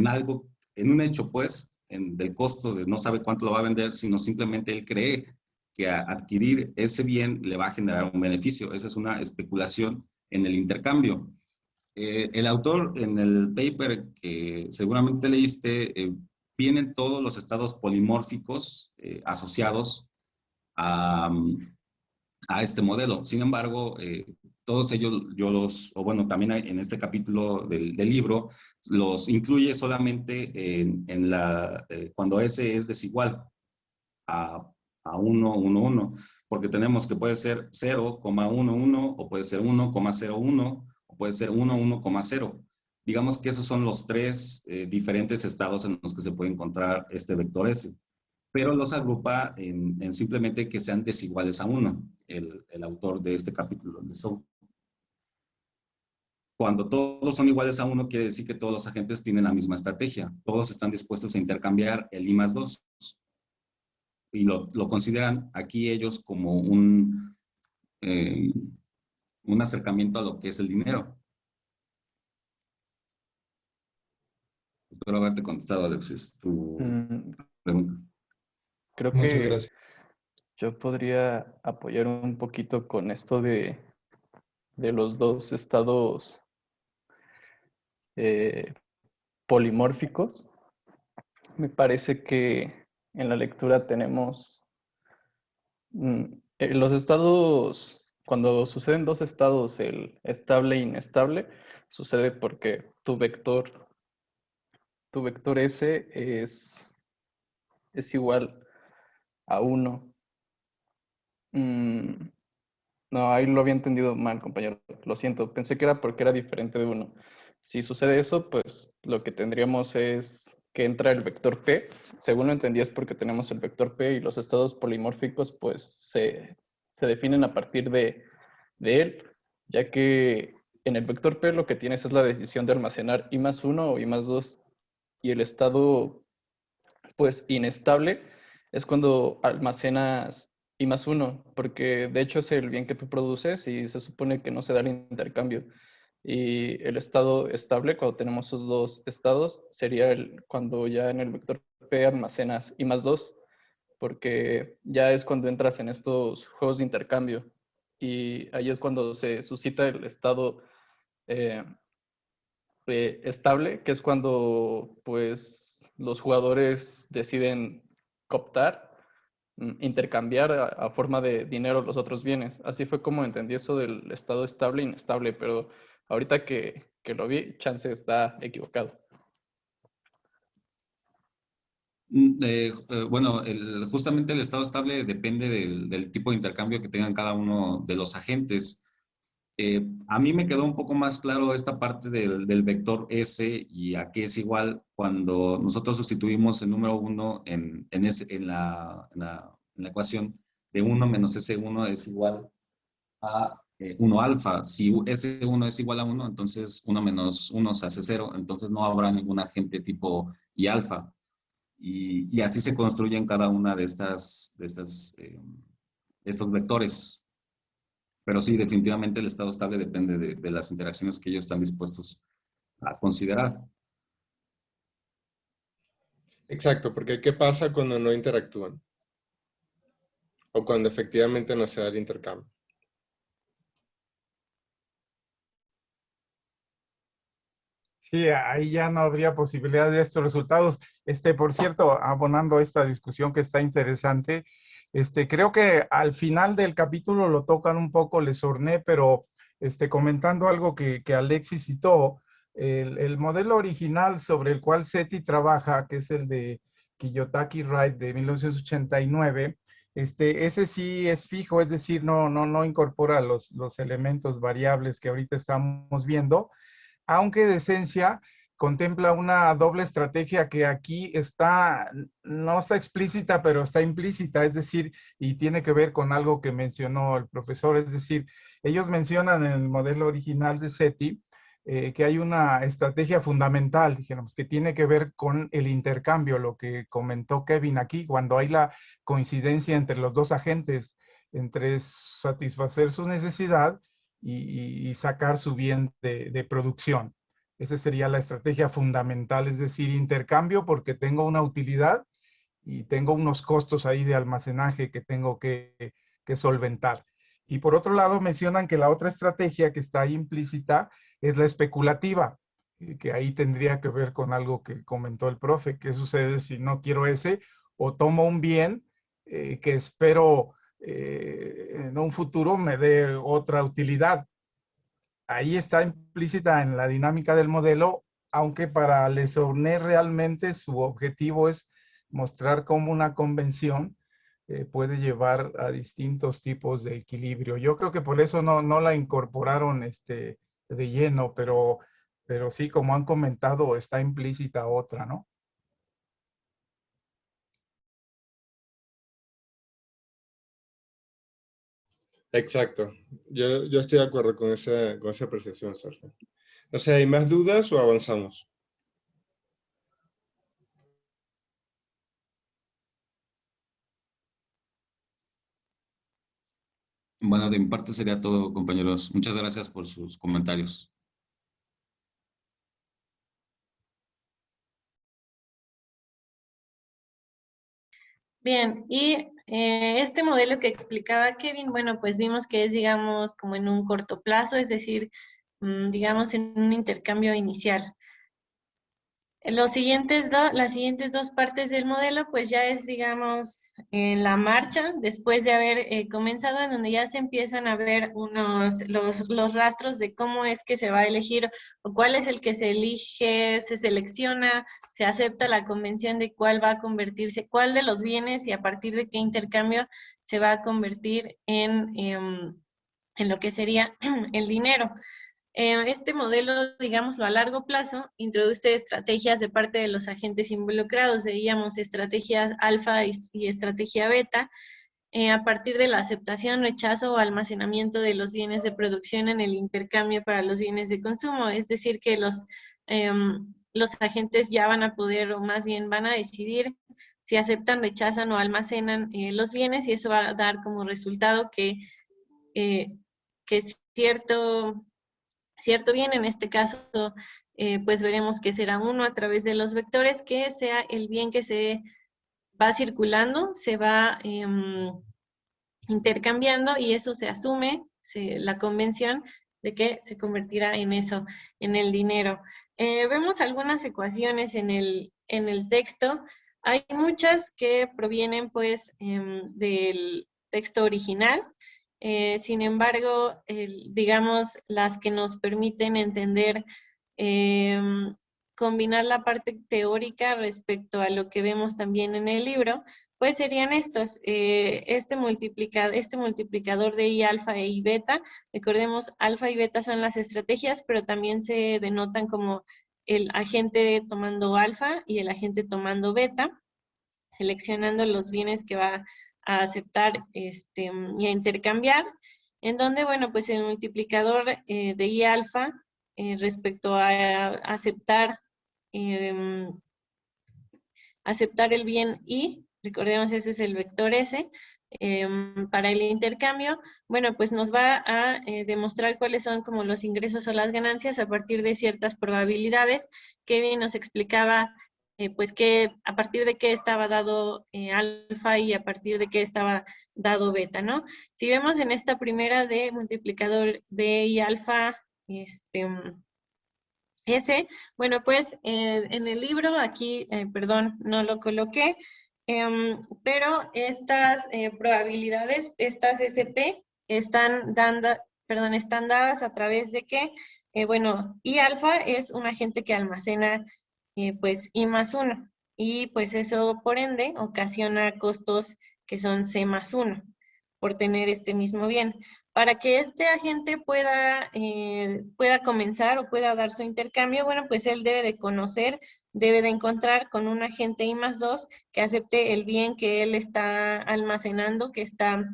algo, en un hecho, pues, del costo de no sabe cuánto lo va a vender, sino simplemente él cree que adquirir ese bien le va a generar un beneficio. Esa es una especulación en el intercambio. El autor, en el paper que seguramente leíste, vienen todos los estados polimórficos asociados a este modelo. Sin embargo, todos ellos también en este capítulo del libro, los incluye solamente cuando S es desigual a 1, 1, 1, porque tenemos que puede ser 0,11 o puede ser 1,01 o puede ser 1, 1,0. Digamos que esos son los tres diferentes estados en los que se puede encontrar este vector S, pero los agrupa en simplemente que sean desiguales a 1, el autor de este capítulo de Zhou. Cuando todos son iguales a 1, quiere decir que todos los agentes tienen la misma estrategia. Todos están dispuestos a intercambiar el I+2. Y lo consideran aquí ellos como un acercamiento a lo que es el dinero. Espero haberte contestado, Alexis, tu pregunta. Creo Muchas que gracias. yo podría apoyar un poquito con esto de los dos estados polimórficos. Me parece que en la lectura tenemos los estados, cuando suceden dos estados, el estable e inestable, sucede porque tu vector S es igual a 1. No, ahí lo había entendido mal, compañero. Lo siento, pensé que era porque era diferente de 1. Si sucede eso, pues lo que tendríamos es que entra el vector P. Según lo entendí es porque tenemos el vector P y los estados polimórficos pues se definen a partir de él, ya que en el vector P lo que tienes es la decisión de almacenar I+1 o I+2 y el estado pues inestable es cuando almacenas I+1, porque de hecho es el bien que tú produces y se supone que no se da el intercambio. Y el estado estable, cuando tenemos esos dos estados, sería cuando ya en el vector P almacenas I+2, porque ya es cuando entras en estos juegos de intercambio. Y ahí es cuando se suscita el estado estable, que es cuando pues los jugadores deciden cooptar, intercambiar a forma de dinero los otros bienes. Así fue como entendí eso del estado estable e inestable, pero ahorita que lo vi, chance está equivocado. Bueno, justamente el estado estable depende del tipo de intercambio que tengan cada uno de los agentes. A mí me quedó un poco más claro esta parte del vector S y a qué es igual cuando nosotros sustituimos el número 1 en la ecuación de 1 menos S1 es igual a 1 alfa. Si S1 es igual a 1, entonces 1 menos 1 se hace 0, entonces no habrá ningún agente tipo I alfa. Y así se construyen cada una de estos vectores. Pero sí, definitivamente el estado estable depende de las interacciones que ellos están dispuestos a considerar. Exacto, porque ¿qué pasa cuando no interactúan? O cuando efectivamente no se da el intercambio. Sí, ahí ya no habría posibilidad de estos resultados. Por cierto, abonando esta discusión que está interesante, creo que al final del capítulo lo tocan un poco, les horné, pero comentando algo que Alexis citó, el modelo original sobre el cual SETI trabaja, que es el de Kiyotaki Wright de 1989, ese sí es fijo, es decir, no incorpora los elementos variables que ahorita estamos viendo, aunque de esencia contempla una doble estrategia que aquí no está explícita, pero está implícita, es decir, y tiene que ver con algo que mencionó el profesor, es decir, ellos mencionan en el modelo original de SETI que hay una estrategia fundamental, dijéramos, que tiene que ver con el intercambio, lo que comentó Kevin aquí, cuando hay la coincidencia entre los dos agentes, entre satisfacer su necesidad y sacar su bien de producción. Esa sería la estrategia fundamental, es decir, intercambio porque tengo una utilidad y tengo unos costos ahí de almacenaje que tengo que solventar. Y por otro lado, mencionan que la otra estrategia que está ahí implícita es la especulativa, que ahí tendría que ver con algo que comentó el profe. ¿Qué sucede si no quiero ese o tomo un bien que espero en un futuro me dé otra utilidad? Ahí está implícita en la dinámica del modelo, aunque para Le Saulnier realmente su objetivo es mostrar cómo una convención puede llevar a distintos tipos de equilibrio. Yo creo que por eso no la incorporaron de lleno, pero sí, como han comentado, está implícita otra, ¿no? Exacto. Yo estoy de acuerdo con esa apreciación, Sergio. O sea, ¿hay más dudas o avanzamos? Bueno, de mi parte sería todo, compañeros. Muchas gracias por sus comentarios. Bien, y este modelo que explicaba Kevin, bueno, pues vimos que es, digamos, como en un corto plazo, es decir, digamos, en un intercambio inicial. Las siguientes dos partes del modelo, pues ya es, digamos, en la marcha, después de haber comenzado, en donde ya se empiezan a ver los rastros de cómo es que se va a elegir, o cuál es el que se elige, se selecciona, se acepta la convención de cuál va a convertirse, cuál de los bienes y a partir de qué intercambio se va a convertir en lo que sería el dinero. Este modelo, digámoslo, a largo plazo, introduce estrategias de parte de los agentes involucrados. Veíamos estrategia alfa y estrategia beta, a partir de la aceptación, rechazo o almacenamiento de los bienes de producción en el intercambio para los bienes de consumo. Es decir, que los agentes ya van a poder, o más bien van a decidir si aceptan, rechazan o almacenan los bienes, y eso va a dar como resultado que cierto bien, en este caso, pues veremos que será uno a través de los vectores, que sea el bien que se va circulando, se va intercambiando, y eso se asume, la convención de que se convertirá en eso, en el dinero. Vemos algunas ecuaciones en el texto. Hay muchas que provienen pues del texto original. Sin embargo, digamos, las que nos permiten entender, combinar la parte teórica respecto a lo que vemos también en el libro, pues serían estos, este multiplicador de I alfa e I beta. Recordemos, alfa y beta son las estrategias, pero también se denotan como el agente tomando alfa y el agente tomando beta, seleccionando los bienes que va a aceptar y a intercambiar, en donde, bueno, pues el multiplicador de I alfa respecto a aceptar el bien I, recordemos ese es el vector S, para el intercambio, bueno, pues nos va a demostrar cuáles son como los ingresos o las ganancias a partir de ciertas probabilidades. Kevin nos explicaba pues que a partir de qué estaba dado alfa y a partir de qué estaba dado beta, ¿no? Si vemos en esta primera de multiplicador de I alfa, S, bueno, pues en el libro, aquí, perdón, no lo coloqué, pero estas probabilidades, estas SP, están dadas a través de que, bueno, I alfa es un agente que almacena, pues, I más 1, y pues eso, por ende, ocasiona costos que son C más 1, por tener este mismo bien. Para que este agente pueda comenzar o pueda dar su intercambio, bueno, pues él debe de conocer, debe de encontrar con un agente I más 2 que acepte el bien que él está almacenando, que está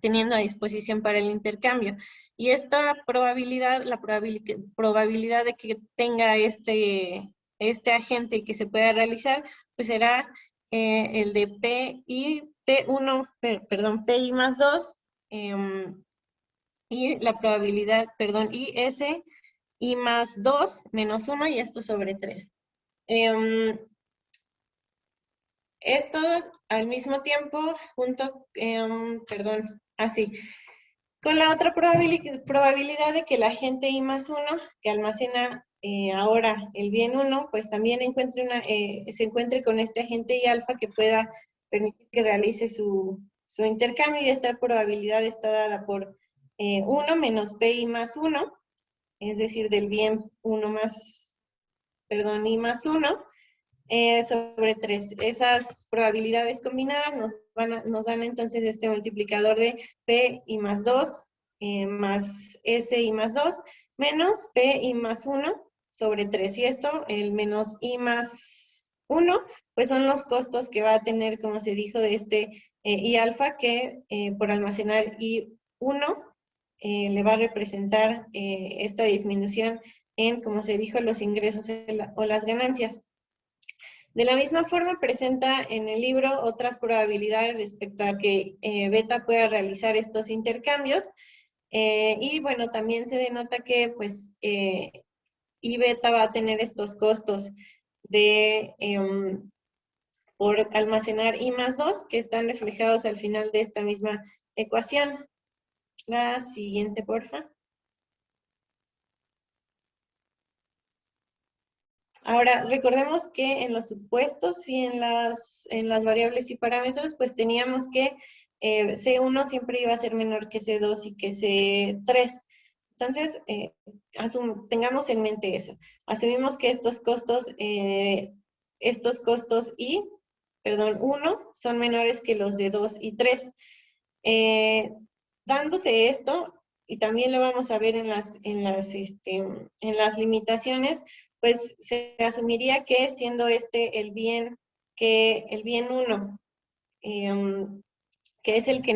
teniendo a disposición para el intercambio. Y esta probabilidad, la probabilidad de que tenga este agente y que se pueda realizar, pues será el de Pi más 2, y la probabilidad, IS, I más 2 menos 1, y esto sobre 3. Esto al mismo tiempo, junto, con la otra probabilidad de que el agente I más 1, que almacena ahora el bien 1, pues también se encuentre con este agente I alfa que pueda permitir que realice su intercambio, y esta probabilidad está dada por 1 menos PI más 1, es decir, del bien I más 1, sobre 3. Esas probabilidades combinadas nos dan entonces este multiplicador de P I más 2 más S I más 2 menos P I más 1 sobre 3. Y esto, el menos I más 1, pues son los costos que va a tener, como se dijo, de este I alfa, que por almacenar I1 le va a representar esta disminución en, como se dijo, los ingresos o las ganancias. De la misma forma, presenta en el libro otras probabilidades respecto a que beta pueda realizar estos intercambios. Y bueno, también se denota que pues y beta va a tener estos costos de por almacenar I+2 que están reflejados al final de esta misma ecuación. La siguiente, porfa. Ahora, recordemos que en los supuestos y en las variables y parámetros, pues teníamos que C1 siempre iba a ser menor que C2 y que C3. Entonces, tengamos en mente eso. Asumimos que estos costos I, 1, son menores que los de 2 y 3. Dándose esto, y también lo vamos a ver en las limitaciones, pues se asumiría que siendo este el bien 1, que es el que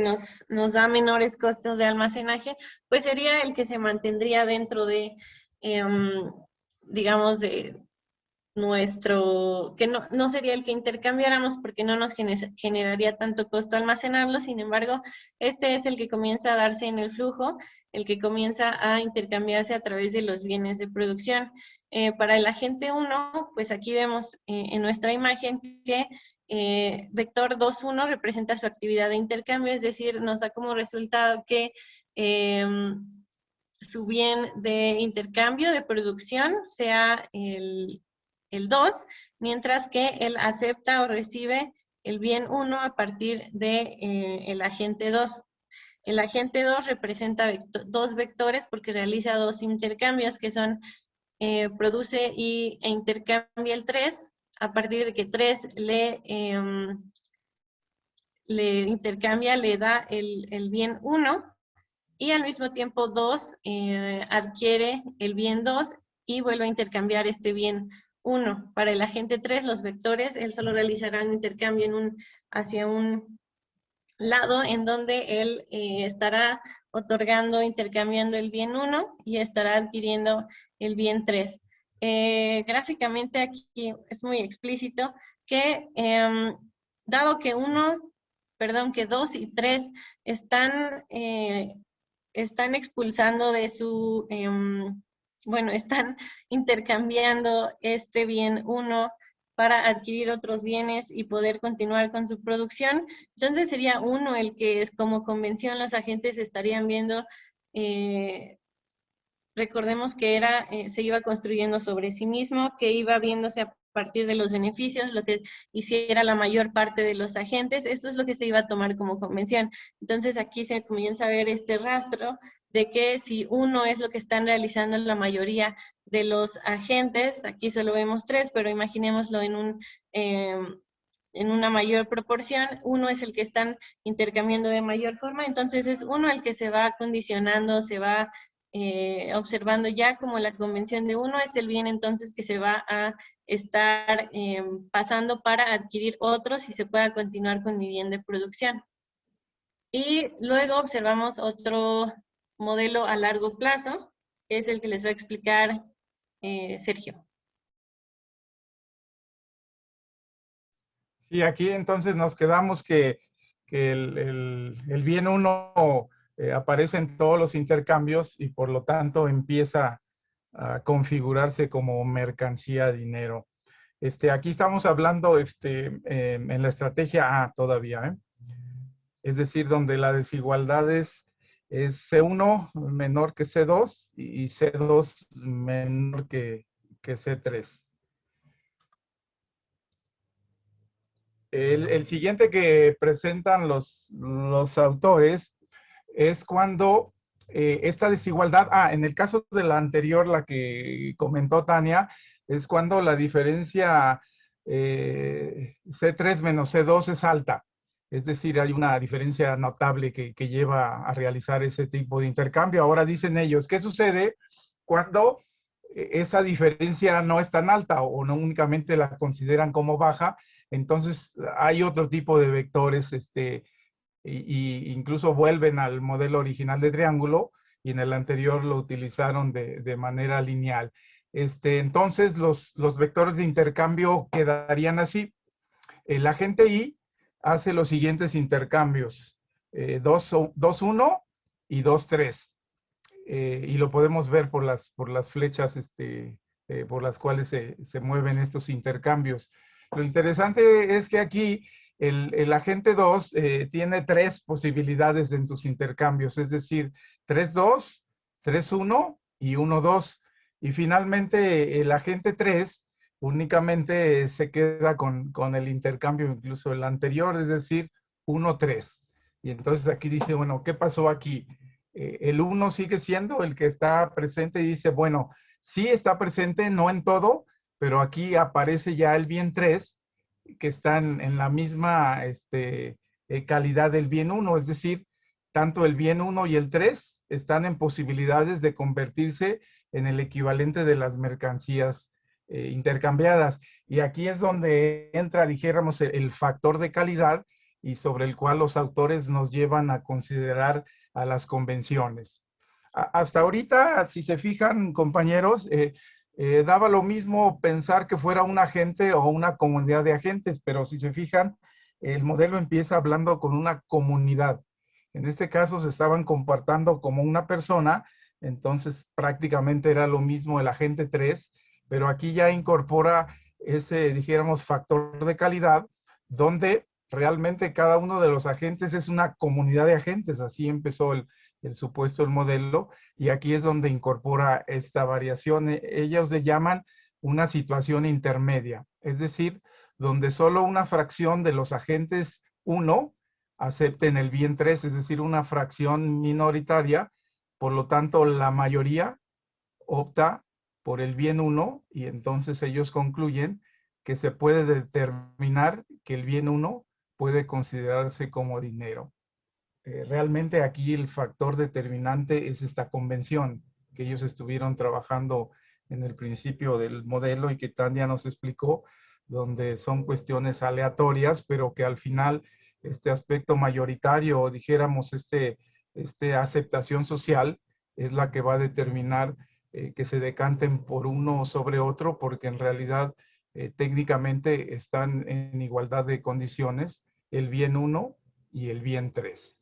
nos da menores costos de almacenaje, pues sería el que se mantendría dentro de, digamos, de nuestro, que no sería el que intercambiáramos porque no nos generaría tanto costo almacenarlo. Sin embargo, este es el que comienza a darse en el flujo, el que comienza a intercambiarse a través de los bienes de producción. Para el agente 1, pues aquí vemos en nuestra imagen que vector 2,1 representa su actividad de intercambio, es decir, nos da como resultado que su bien de intercambio de producción sea el 2, mientras que él acepta o recibe el bien 1 a partir de el agente 2. El agente 2 representa dos vectores porque realiza dos intercambios que son produce e intercambia el 3 a partir de que 3 le intercambia, le da el bien 1 y al mismo tiempo 2 adquiere el bien 2 y vuelve a intercambiar este bien 1. Para el agente 3, los vectores, él solo realizará un intercambio hacia un lado en donde él estará otorgando, intercambiando el bien 1 y estará adquiriendo el bien 3. Gráficamente aquí es muy explícito que dado que 2 y 3 están expulsando de su, están intercambiando este bien 1 para adquirir otros bienes y poder continuar con su producción. Entonces sería 1 el que, como convención, los agentes estarían viendo, recordemos que se iba construyendo sobre sí mismo, que iba viéndose a partir de los beneficios, lo que hiciera la mayor parte de los agentes, eso es lo que se iba a tomar como convención. Entonces aquí se comienza a ver este rastro de que si 1 es lo que están realizando la mayoría de los agentes, aquí solo vemos 3, pero imaginémoslo en una mayor proporción, 1 es el que están intercambiando de mayor forma, entonces es 1 el que se va condicionando, se va observando ya como la convención de 1 es el bien entonces que se va a estar pasando para adquirir otros y se pueda continuar con mi bien de producción. Y luego observamos otro modelo a largo plazo, que es el que les va a explicar Sergio. Sí, aquí entonces nos quedamos que el bien 1 aparece en todos los intercambios y por lo tanto empieza a configurarse como mercancía, dinero. Aquí estamos hablando en la estrategia A todavía, es decir, donde la desigualdad es C1 menor que C2 y C2 menor que C3. El siguiente que presentan los autores es cuando esta desigualdad, en el caso de la anterior, la que comentó Tania, es cuando la diferencia C3 menos C2 es alta. Es decir, hay una diferencia notable que lleva a realizar ese tipo de intercambio. Ahora dicen ellos, ¿qué sucede cuando esa diferencia no es tan alta o no únicamente la consideran como baja? Entonces hay otro tipo de vectores y incluso vuelven al modelo original de triángulo y en el anterior lo utilizaron de manera lineal. Entonces los vectores de intercambio quedarían así. El agente I hace los siguientes intercambios, 2, 1 y 2, 3. Y lo podemos ver por las flechas por las cuales se mueven estos intercambios. Lo interesante es que aquí el agente 2 tiene 3 posibilidades en sus intercambios, es decir, 3, 2, 3, 1 y 1, 2. Y finalmente el agente 3 únicamente se queda con el intercambio, incluso el anterior, es decir, 1, 3. Y entonces aquí dice, bueno, ¿qué pasó aquí? El 1 sigue siendo el que está presente y dice, bueno, sí está presente, no en todo, pero aquí aparece ya el bien 3, que están en la misma calidad del bien 1, es decir, tanto el bien 1 y el 3 están en posibilidades de convertirse en el equivalente de las mercancías intercambiadas. Y aquí es donde entra, dijéramos, el factor de calidad y sobre el cual los autores nos llevan a considerar a las convenciones. Hasta ahorita, si se fijan, compañeros, daba lo mismo pensar que fuera un agente o una comunidad de agentes, pero si se fijan, el modelo empieza hablando con una comunidad. En este caso se estaban comportando como una persona, entonces prácticamente era lo mismo el agente 3, pero aquí ya incorpora ese, dijéramos, factor de calidad, donde realmente cada uno de los agentes es una comunidad de agentes. Así empezó el supuesto, el modelo, y aquí es donde incorpora esta variación. Ellos le llaman una situación intermedia, es decir, donde solo una fracción de los agentes 1 acepten el bien 3, es decir, una fracción minoritaria, por lo tanto la mayoría opta por el bien 1 y entonces ellos concluyen que se puede determinar que el bien 1 puede considerarse como dinero. Realmente aquí el factor determinante es esta convención que ellos estuvieron trabajando en el principio del modelo y que Tania nos explicó, donde son cuestiones aleatorias, pero que al final este aspecto mayoritario, o dijéramos aceptación social, es la que va a determinar que se decanten por uno sobre otro, porque en realidad técnicamente están en igualdad de condiciones el bien 1 y el bien 3.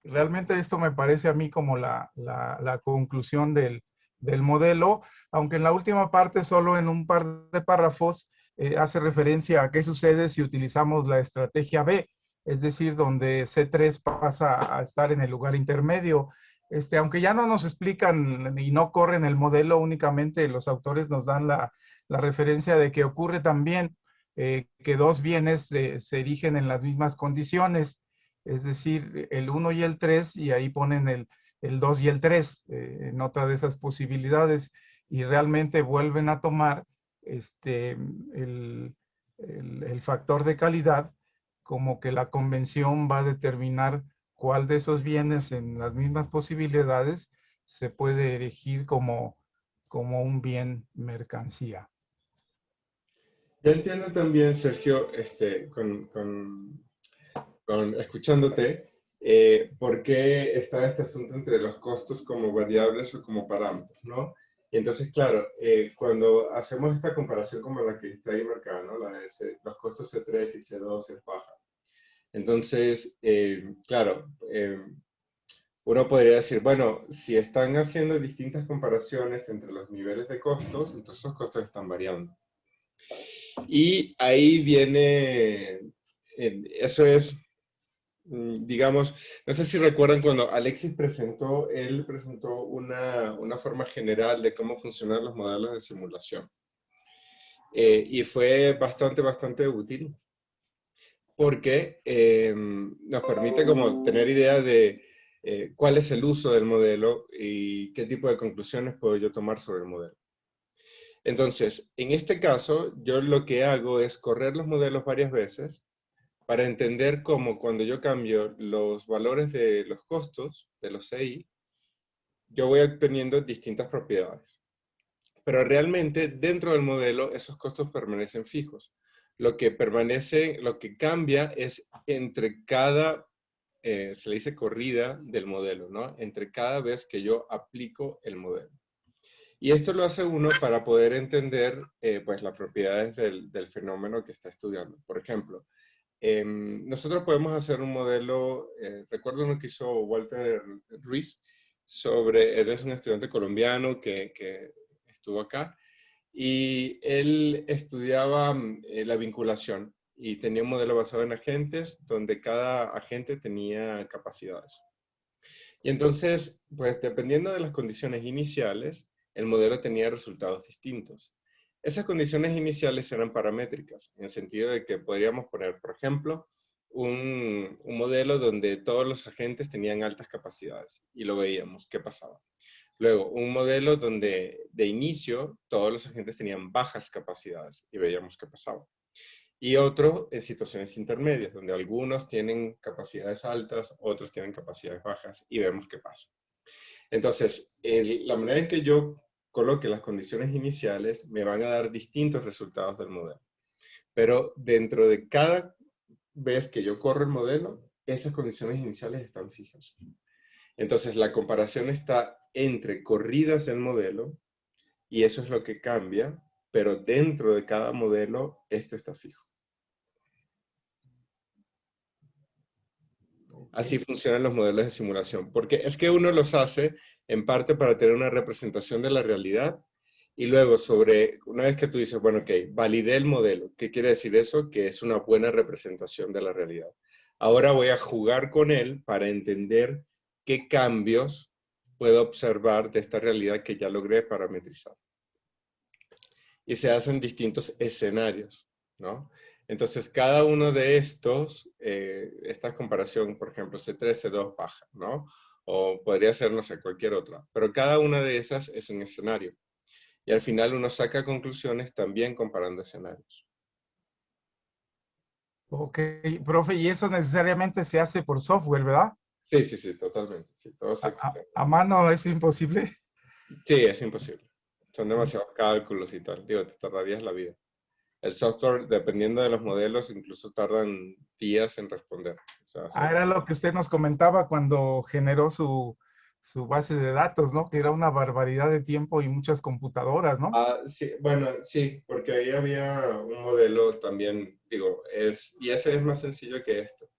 Realmente esto me parece a mí como la conclusión del modelo, aunque en la última parte, solo en un par de párrafos, hace referencia a qué sucede si utilizamos la estrategia B, es decir, donde C3 pasa a estar en el lugar intermedio. Aunque ya no nos explican y no corren el modelo, únicamente los autores nos dan la referencia de que ocurre también que dos bienes se erigen en las mismas condiciones, es decir, el 1 y el 3, y ahí ponen el 2 y el 3 en otra de esas posibilidades, y realmente vuelven a tomar el factor de calidad como que la convención va a determinar cuál de esos bienes en las mismas posibilidades se puede erigir como un bien mercancía. Yo entiendo también, Sergio, escuchándote, por qué está este asunto entre los costos como variables o como parámetros, ¿no? Y entonces, claro, cuando hacemos esta comparación como la que está ahí marcada, ¿no? La de los costos C3 y C2 es baja. Entonces, claro, uno podría decir, bueno, si están haciendo distintas comparaciones entre los niveles de costos, entonces esos costos están variando. Y ahí viene, eso es, digamos, no sé si recuerdan cuando Alexis presentó, él presentó una forma general de cómo funcionan los modelos de simulación. Y fue bastante útil, porque nos permite como tener idea de cuál es el uso del modelo y qué tipo de conclusiones puedo yo tomar sobre el modelo. Entonces, en este caso, yo lo que hago es correr los modelos varias veces para entender cómo cuando yo cambio los valores de los costos de los CI, yo voy obteniendo distintas propiedades. Pero realmente dentro del modelo esos costos permanecen fijos. Lo que cambia es entre cada, se le dice corrida del modelo, ¿no? Entre cada vez que yo aplico el modelo. Y esto lo hace uno para poder entender pues las propiedades del fenómeno que está estudiando. Por ejemplo, nosotros podemos hacer un modelo, recuerdo uno que hizo Walter Ruiz, él es un estudiante colombiano que estuvo acá, y él estudiaba la vinculación y tenía un modelo basado en agentes donde cada agente tenía capacidades. Y entonces, pues dependiendo de las condiciones iniciales, el modelo tenía resultados distintos. Esas condiciones iniciales eran paramétricas, en el sentido de que podríamos poner, por ejemplo, un modelo donde todos los agentes tenían altas capacidades y lo veíamos, qué pasaba. Luego, un modelo donde de inicio todos los agentes tenían bajas capacidades y veíamos qué pasaba. Y otro en situaciones intermedias, donde algunos tienen capacidades altas, otros tienen capacidades bajas y vemos qué pasa. Entonces, la manera en que yo coloque las condiciones iniciales me van a dar distintos resultados del modelo. Pero dentro de cada vez que yo corro el modelo, esas condiciones iniciales están fijas. Entonces, la comparación está entre corridas del modelo, y eso es lo que cambia, pero dentro de cada modelo, esto está fijo. Así funcionan los modelos de simulación, porque es que uno los hace en parte para tener una representación de la realidad, y luego una vez que tú dices, bueno, ok, validé el modelo. ¿Qué quiere decir eso? Que es una buena representación de la realidad. Ahora voy a jugar con él para entender qué cambios puedo observar de esta realidad que ya logré parametrizar. Y se hacen distintos escenarios, ¿no? Entonces, cada uno de estos, esta comparación, por ejemplo, C3, C2, baja, ¿no? O podría ser, no sé, cualquier otra. Pero cada una de esas es un escenario. Y al final uno saca conclusiones también comparando escenarios. Ok, profe, y eso necesariamente se hace por software, ¿verdad? Sí, sí, sí, totalmente. Sí, ¿A mano es imposible? Sí, es imposible. Son demasiados cálculos y tal. Digo, te tardarías la vida. El software, dependiendo de los modelos, incluso tardan días en responder. O sea, Era lo que usted nos comentaba cuando generó su base de datos, ¿no? Que era una barbaridad de tiempo y muchas computadoras, ¿no? Sí, bueno, sí, porque ahí había un modelo también, digo, y ese es más sencillo que esto.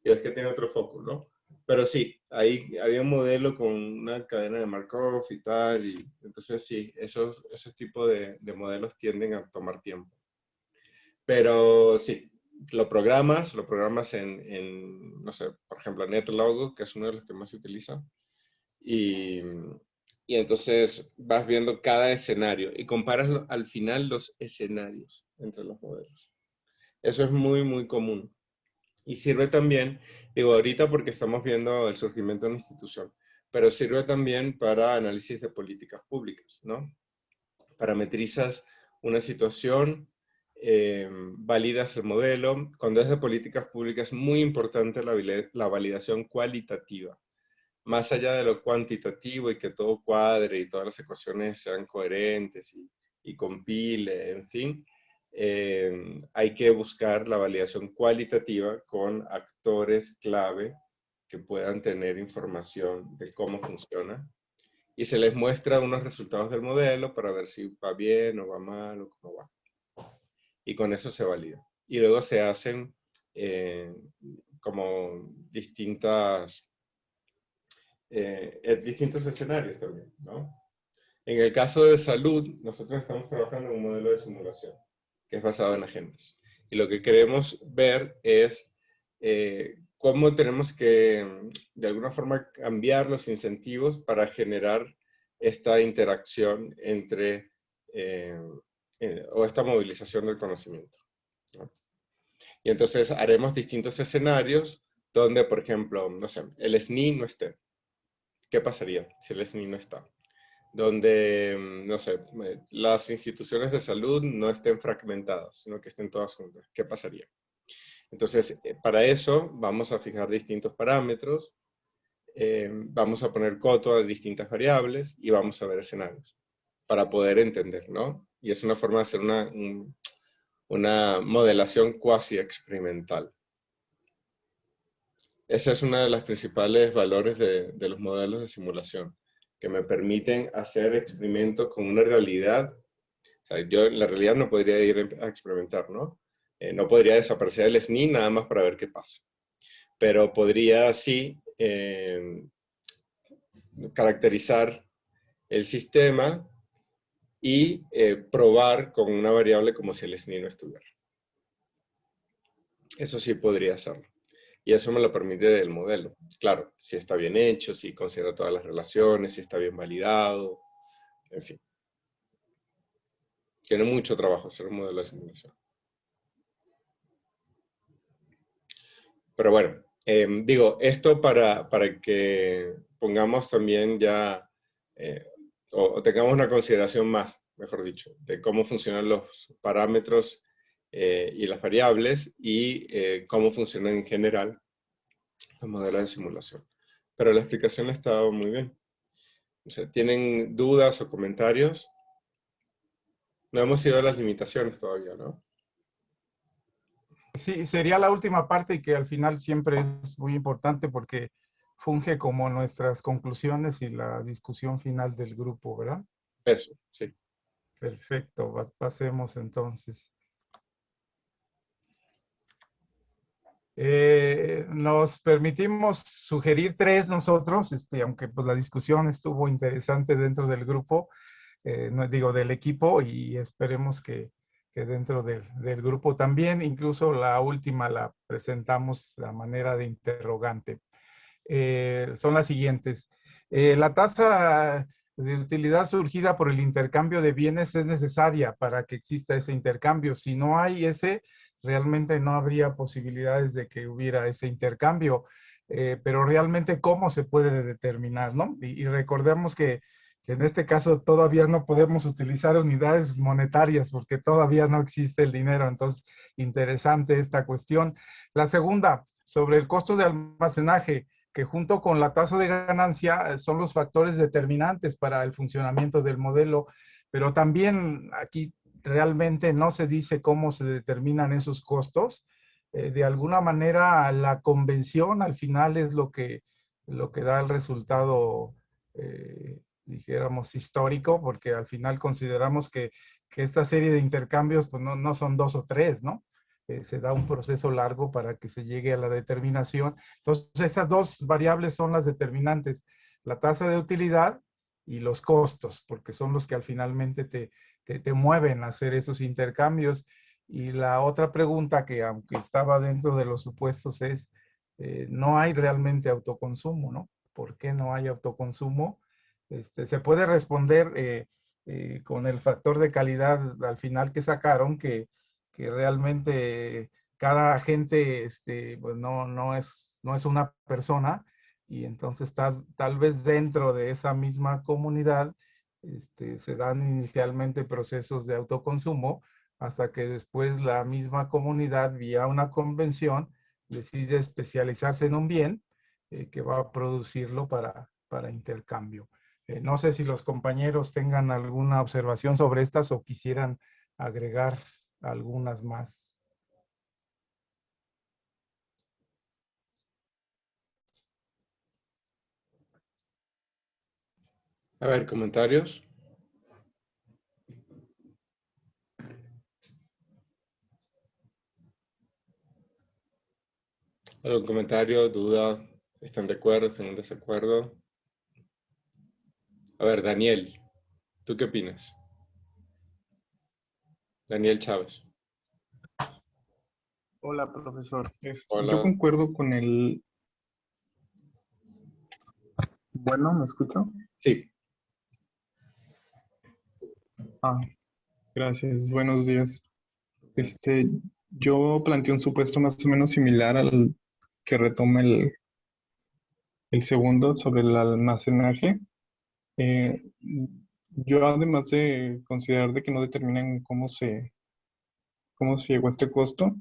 Digo, es que tiene otro foco, ¿no? Pero sí, ahí había un modelo con una cadena de Markov y tal, y entonces sí, esos tipos de modelos tienden a tomar tiempo. Pero sí, lo programas no sé, por ejemplo, NetLogo, que es uno de los que más se utiliza, y entonces vas viendo cada escenario y comparas al final los escenarios entre los modelos. Eso es muy, muy común. Y sirve también, digo ahorita porque estamos viendo el surgimiento de una institución, pero sirve también para análisis de políticas públicas, ¿no? Parametrizas una situación, validas el modelo. Cuando es de políticas públicas es muy importante la validación cualitativa. Más allá de lo cuantitativo y que todo cuadre y todas las ecuaciones sean coherentes y compile, en fin, hay que buscar la validación cualitativa con actores clave que puedan tener información de cómo funciona. Y se les muestra unos resultados del modelo para ver si va bien o va mal o cómo va. Y con eso se valida. Y luego se hacen como distintos escenarios también, ¿no? En el caso de salud, nosotros estamos trabajando en un modelo de simulación que es basado en agentes. Y lo que queremos ver es cómo tenemos que, de alguna forma, cambiar los incentivos para generar esta interacción entre, o esta movilización del conocimiento, ¿no? Y entonces haremos distintos escenarios donde, por ejemplo, no sé, el SNI no esté. ¿Qué pasaría si el SNI no está? Donde, no sé, las instituciones de salud no estén fragmentadas, sino que estén todas juntas. ¿Qué pasaría? Entonces, para eso vamos a fijar distintos parámetros, vamos a poner coto a distintas variables y vamos a ver escenarios para poder entender, ¿no? Y es una forma de hacer una modelación cuasi experimental. Ese es uno de los principales valores de los modelos de simulación. que me permiten hacer experimentos con una realidad. O sea, yo en la realidad no podría ir a experimentar, ¿no? No podría desaparecer el SNI nada más para ver qué pasa. Pero podría sí caracterizar el sistema y probar con una variable como si el SNI no estuviera. Eso sí podría hacerlo. Y eso me lo permite el modelo. Claro, si está bien hecho, si considera todas las relaciones, si está bien validado, en fin. Tiene mucho trabajo hacer un modelo de simulación. Pero bueno, digo, esto para que pongamos también ya, o tengamos una consideración más, mejor dicho, de cómo funcionan los parámetros y las variables y cómo funcionan en general los modelos de simulación. Pero la explicación ha estado muy bien. O sea, ¿tienen dudas o comentarios? No hemos ido a las limitaciones todavía, ¿no? Sí, sería la última parte y que al final siempre es muy importante porque funge como nuestras conclusiones y la discusión final del grupo, ¿verdad? Eso, sí. Perfecto, pasemos entonces. Nos permitimos sugerir 3 nosotros, aunque pues la discusión estuvo interesante dentro del grupo, no digo del equipo, y esperemos que dentro del grupo también, incluso la última la presentamos a manera de interrogante. Son las siguientes. La tasa de utilidad surgida por el intercambio de bienes es necesaria para que exista ese intercambio. Si no hay ese, realmente no habría posibilidades de que hubiera ese intercambio. Pero realmente, ¿cómo se puede determinar, no? Y recordemos que en este caso todavía no podemos utilizar unidades monetarias porque todavía no existe el dinero. Entonces, interesante esta cuestión. La segunda, sobre el costo de almacenaje, que junto con la tasa de ganancia son los factores determinantes para el funcionamiento del modelo, pero también aquí realmente no se dice cómo se determinan esos costos. De alguna manera la convención al final es lo que da el resultado, dijéramos, histórico, porque al final consideramos que esta serie de intercambios pues no son 2 o 3, ¿no? Se da un proceso largo para que se llegue a la determinación. Entonces, estas 2 variables son las determinantes, la tasa de utilidad y los costos, porque son los que al finalmente te mueven a hacer esos intercambios. Y la otra pregunta que aunque estaba dentro de los supuestos es, no hay realmente autoconsumo, ¿no? ¿Por qué no hay autoconsumo? Se puede responder con el factor de calidad al final que sacaron, que realmente cada agente pues no es una persona, y entonces tal vez dentro de esa misma comunidad se dan inicialmente procesos de autoconsumo hasta que después la misma comunidad, vía una convención, decide especializarse en un bien que va a producirlo para intercambio. No sé si los compañeros tengan alguna observación sobre estas o quisieran agregar algunas más. A ver, comentarios. ¿Algún comentario, duda? ¿Están de acuerdo? ¿Están en desacuerdo? A ver, Daniel, ¿tú qué opinas? Daniel Chávez. Hola, profesor. Yo Hola. concuerdo con el... Bueno, ¿me escucho? Sí. Gracias. Buenos días. Yo planteé un supuesto más o menos similar al que retoma el segundo sobre el almacenaje. Eh, yo, además de considerar de que no determinan cómo se llegó a este costo,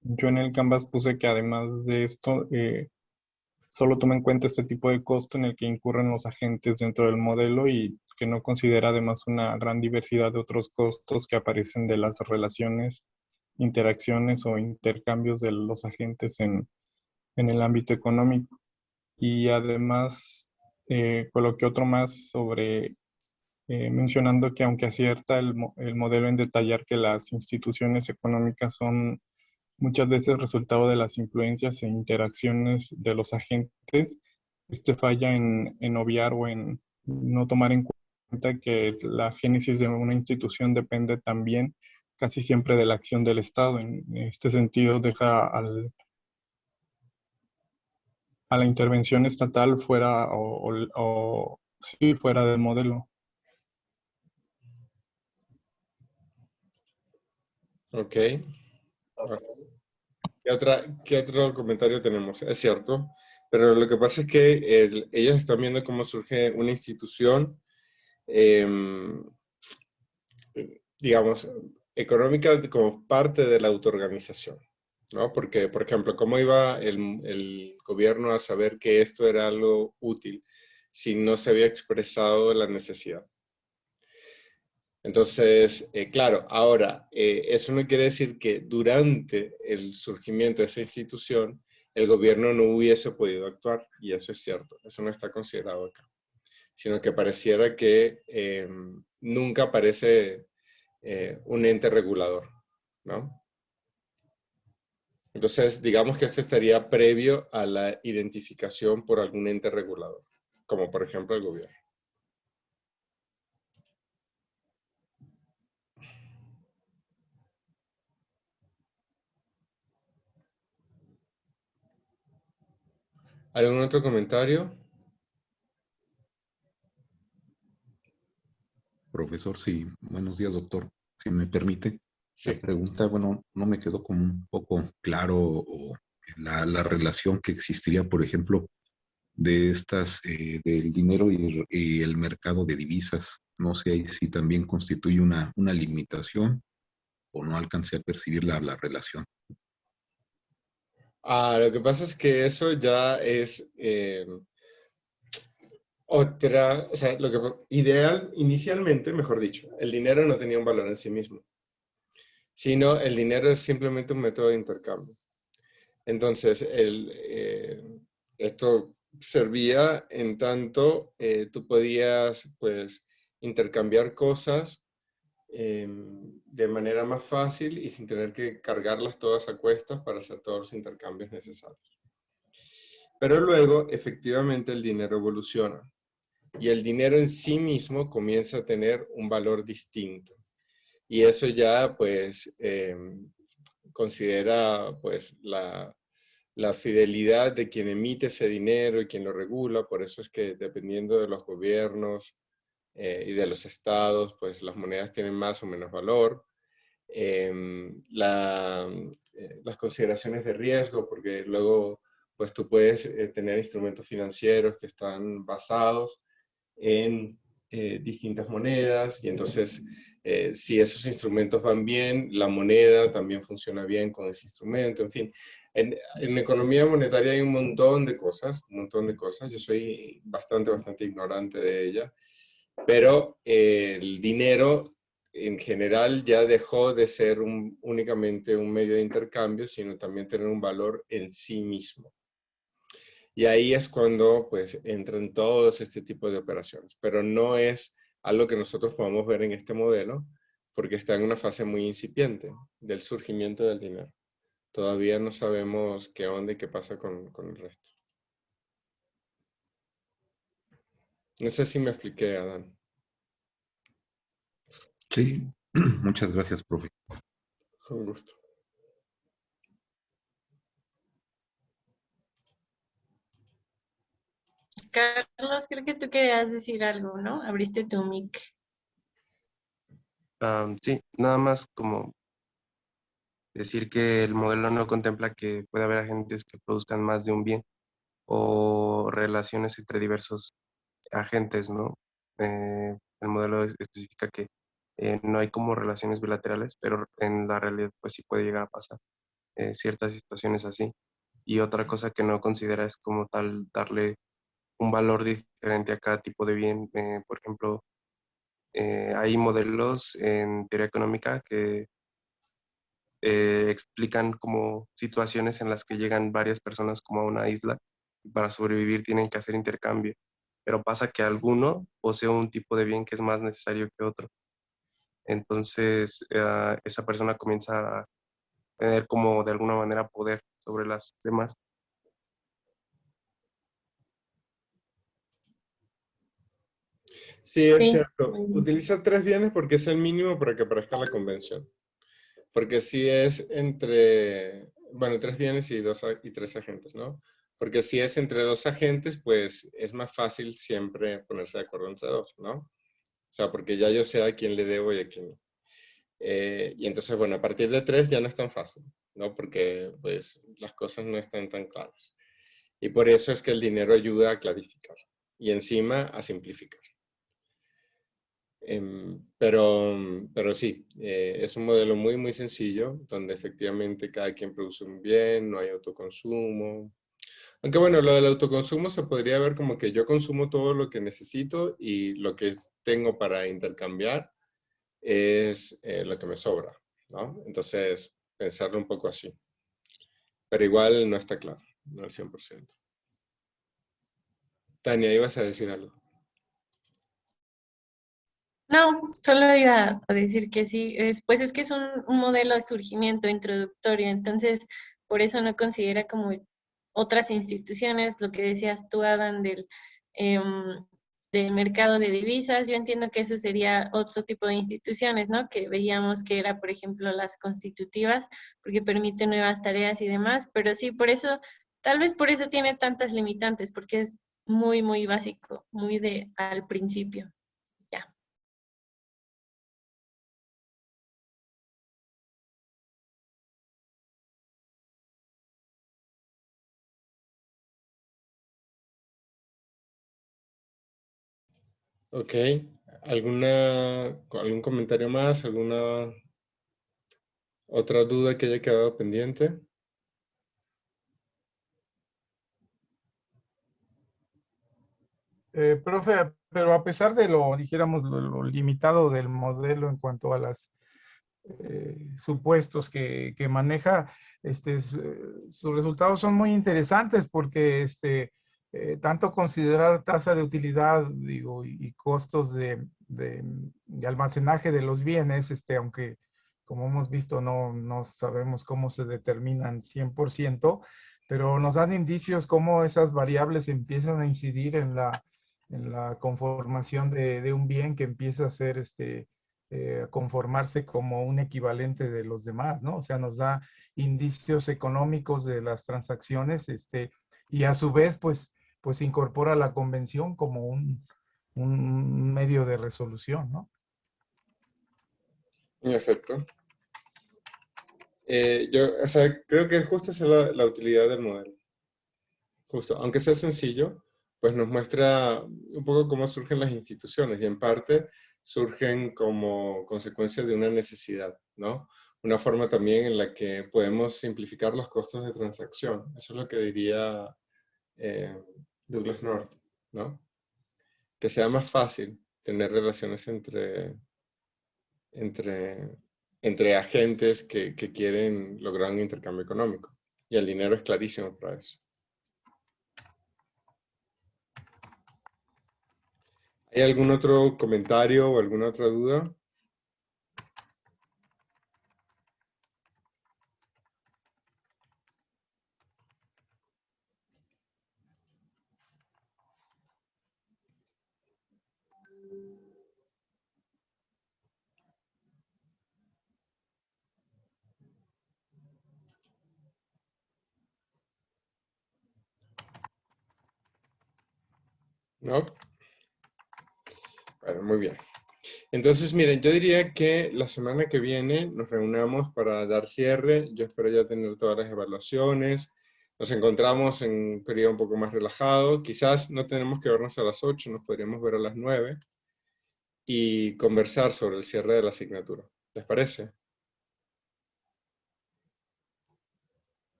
yo en el Canvas puse que además de esto, solo toma en cuenta este tipo de costo en el que incurren los agentes dentro del modelo y que no considera además una gran diversidad de otros costos que aparecen de las relaciones, interacciones o intercambios de los agentes en el ámbito económico. Y además coloqué otro más sobre mencionando que aunque acierta el modelo en detallar que las instituciones económicas son muchas veces resultado de las influencias e interacciones de los agentes, este falla en obviar o en no tomar en cuenta que la génesis de una institución depende también casi siempre de la acción del Estado. En este sentido, deja a la intervención estatal fuera sí, fuera del modelo. Ok. ¿Qué otro comentario tenemos? Es cierto, pero lo que pasa es que ellos están viendo cómo surge una institución, em, digamos, económica como parte de la autoorganización, ¿no? Porque, por ejemplo, ¿cómo iba el gobierno a saber que esto era algo útil si no se había expresado la necesidad? Entonces, claro, ahora, eso no quiere decir que durante el surgimiento de esa institución el gobierno no hubiese podido actuar, y eso es cierto, eso no está considerado acá, sino que pareciera que nunca aparece un ente regulador, ¿no? Entonces, digamos que esto estaría previo a la identificación por algún ente regulador, como por ejemplo el gobierno. ¿Algún otro comentario? Profesor, sí. Buenos días, doctor. Si me permite, Sí. la pregunta, bueno, no me quedó como un poco claro o la relación que existiría, por ejemplo, de estas, del dinero y el mercado de divisas. No sé ahí si también constituye una limitación o no alcancé a percibir la relación. Lo que pasa es que eso ya es otra, o sea, lo que inicialmente, mejor dicho, el dinero no tenía un valor en sí mismo, sino el dinero es simplemente un método de intercambio. Entonces, esto servía en tanto tú podías, pues, intercambiar cosas de manera más fácil y sin tener que cargarlas todas a cuestas para hacer todos los intercambios necesarios. Pero luego, efectivamente, el dinero evoluciona y el dinero en sí mismo comienza a tener un valor distinto. Y eso ya, pues, considera, pues, la fidelidad de quien emite ese dinero y quien lo regula. Por eso es que dependiendo de los gobiernos y de los estados, pues las monedas tienen más o menos valor. Las consideraciones de riesgo, porque luego pues tú puedes tener instrumentos financieros que están basados en distintas monedas y entonces si esos instrumentos van bien, la moneda también funciona bien con ese instrumento, en fin. En economía monetaria hay un montón de cosas, un montón de cosas. Yo soy bastante ignorante de ella, pero el dinero en general ya dejó de ser únicamente un medio de intercambio, sino también tener un valor en sí mismo. Y ahí es cuando pues entran todos este tipo de operaciones, pero no es algo que nosotros podamos ver en este modelo, porque está en una fase muy incipiente del surgimiento del dinero. Todavía no sabemos qué onda y qué pasa con el resto. No sé si me expliqué, Adán. Sí, muchas gracias, profe. Con gusto. Carlos, creo que tú querías decir algo, ¿no? Abriste tu mic. Sí, nada más como decir que el modelo no contempla que puede haber agentes que produzcan más de un bien o relaciones entre diversos agentes, ¿no? El modelo especifica que no hay como relaciones bilaterales, pero en la realidad pues sí puede llegar a pasar ciertas situaciones así. Y otra cosa que no considera es como tal darle un valor diferente a cada tipo de bien. Por ejemplo, hay modelos en teoría económica que explican como situaciones en las que llegan varias personas como a una isla y para sobrevivir tienen que hacer intercambio. pero pasa que alguno posee un tipo de bien que es más necesario que otro. Entonces, esa persona comienza a tener como de alguna manera poder sobre las demás. Sí, es Sí, cierto. muy bien. Utiliza 3 bienes porque es el mínimo para que aparezca la convención. Porque si es entre, bueno, 3 bienes y 3 agentes, ¿no? Porque si es entre 2 agentes, pues es más fácil siempre ponerse de acuerdo entre 2, ¿no? O sea, porque ya yo sé a quién le debo y a quién no. Y entonces, bueno, a partir de 3 ya no es tan fácil, ¿no? Porque pues las cosas no están tan claras. Y por eso es que el dinero ayuda a clarificar y encima a simplificar. Pero sí, es un modelo muy, muy sencillo, donde efectivamente cada quien produce un bien, no hay autoconsumo. Aunque bueno, lo del autoconsumo se podría ver como que yo consumo todo lo que necesito y lo que tengo para intercambiar es lo que me sobra, ¿no? Entonces, pensarlo un poco así. Pero igual no está claro, no al 100%. Tania, ibas a decir algo. No, solo iba a decir que sí, pues es que es un modelo de surgimiento introductorio, entonces por eso no considera como otras instituciones, lo que decías tú, Adam, em, del mercado de divisas. Yo entiendo que eso sería otro tipo de instituciones, ¿no? Que veíamos que era, por ejemplo, las constitutivas, porque permite nuevas tareas y demás, pero sí, por eso, tal vez por eso tiene tantas limitantes, porque es muy, muy básico, muy de al principio. Ya. Ok, ¿algún comentario más? ¿Alguna otra duda que haya quedado pendiente? Profe, pero a pesar de lo, dijéramos, lo limitado del modelo en cuanto a las supuestos que maneja, sus resultados son muy interesantes porque tanto considerar tasa de utilidad, digo, y costos de almacenaje de los bienes, aunque como hemos visto no sabemos cómo se determinan 100%, pero nos dan indicios cómo esas variables empiezan a incidir en la conformación de un bien que empieza a ser conformarse como un equivalente de los demás, ¿no? O sea, nos da indicios económicos de las transacciones, y a su vez, pues incorpora la convención como un medio de resolución, ¿no? En efecto. O sea, creo que justo esa es la utilidad del modelo. Justo, aunque sea sencillo, pues nos muestra un poco cómo surgen las instituciones y en parte surgen como consecuencia de una necesidad, ¿no? Una forma también en la que podemos simplificar los costos de transacción. Eso es lo que diría Douglas North, ¿no? Que sea más fácil tener relaciones entre agentes que quieren lograr un intercambio económico. Y el dinero es clarísimo para eso. ¿Hay algún otro comentario o alguna otra duda? ¿No? Bueno, muy bien. Entonces, miren, yo diría que la semana que viene nos reunamos para dar cierre. Yo espero ya tener todas las evaluaciones. Nos encontramos en un periodo un poco más relajado. Quizás no tenemos que vernos a las 8, nos podríamos ver a las 9 y conversar sobre el cierre de la asignatura. ¿Les parece?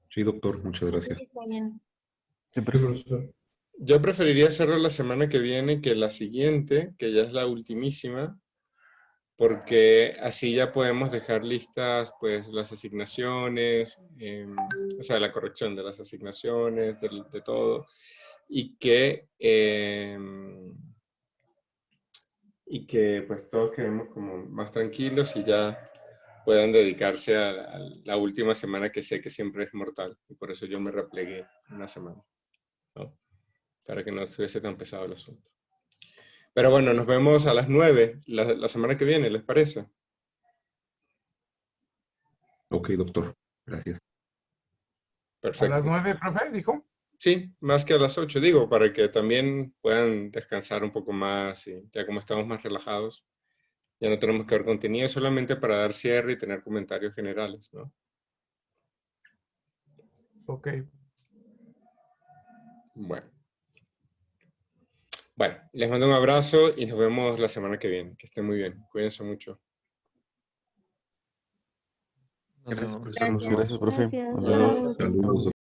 Sí, doctor, muchas gracias. Sí, está bien. Sí, profesor. Yo preferiría hacerlo la semana que viene que la siguiente, que ya es la ultimísima, porque así ya podemos dejar listas pues las asignaciones, o sea, la corrección de las asignaciones, de todo. y que pues todos quedemos como más tranquilos y ya puedan dedicarse a la última semana, que sé que siempre es mortal, y por eso yo me replegué una semana, ¿no? Para que no estuviese tan pesado el asunto. Pero bueno, nos vemos a las 9 la semana que viene, ¿les parece? Ok, doctor. Gracias. ¿A las Perfecto. 9, profe, dijo? Sí, más que a las 8, digo, para que también puedan descansar un poco más y ya como estamos más relajados, ya no tenemos que ver contenido, solamente para dar cierre y tener comentarios generales, ¿no? Ok. Bueno. Bueno, les mando un abrazo y nos vemos la semana que viene. Que estén muy bien. Cuídense mucho. Nos Gracias, vemos. profesor. Nos vemos. Gracias, profe. Gracias. Nos Hasta vemos. luego. Saludos.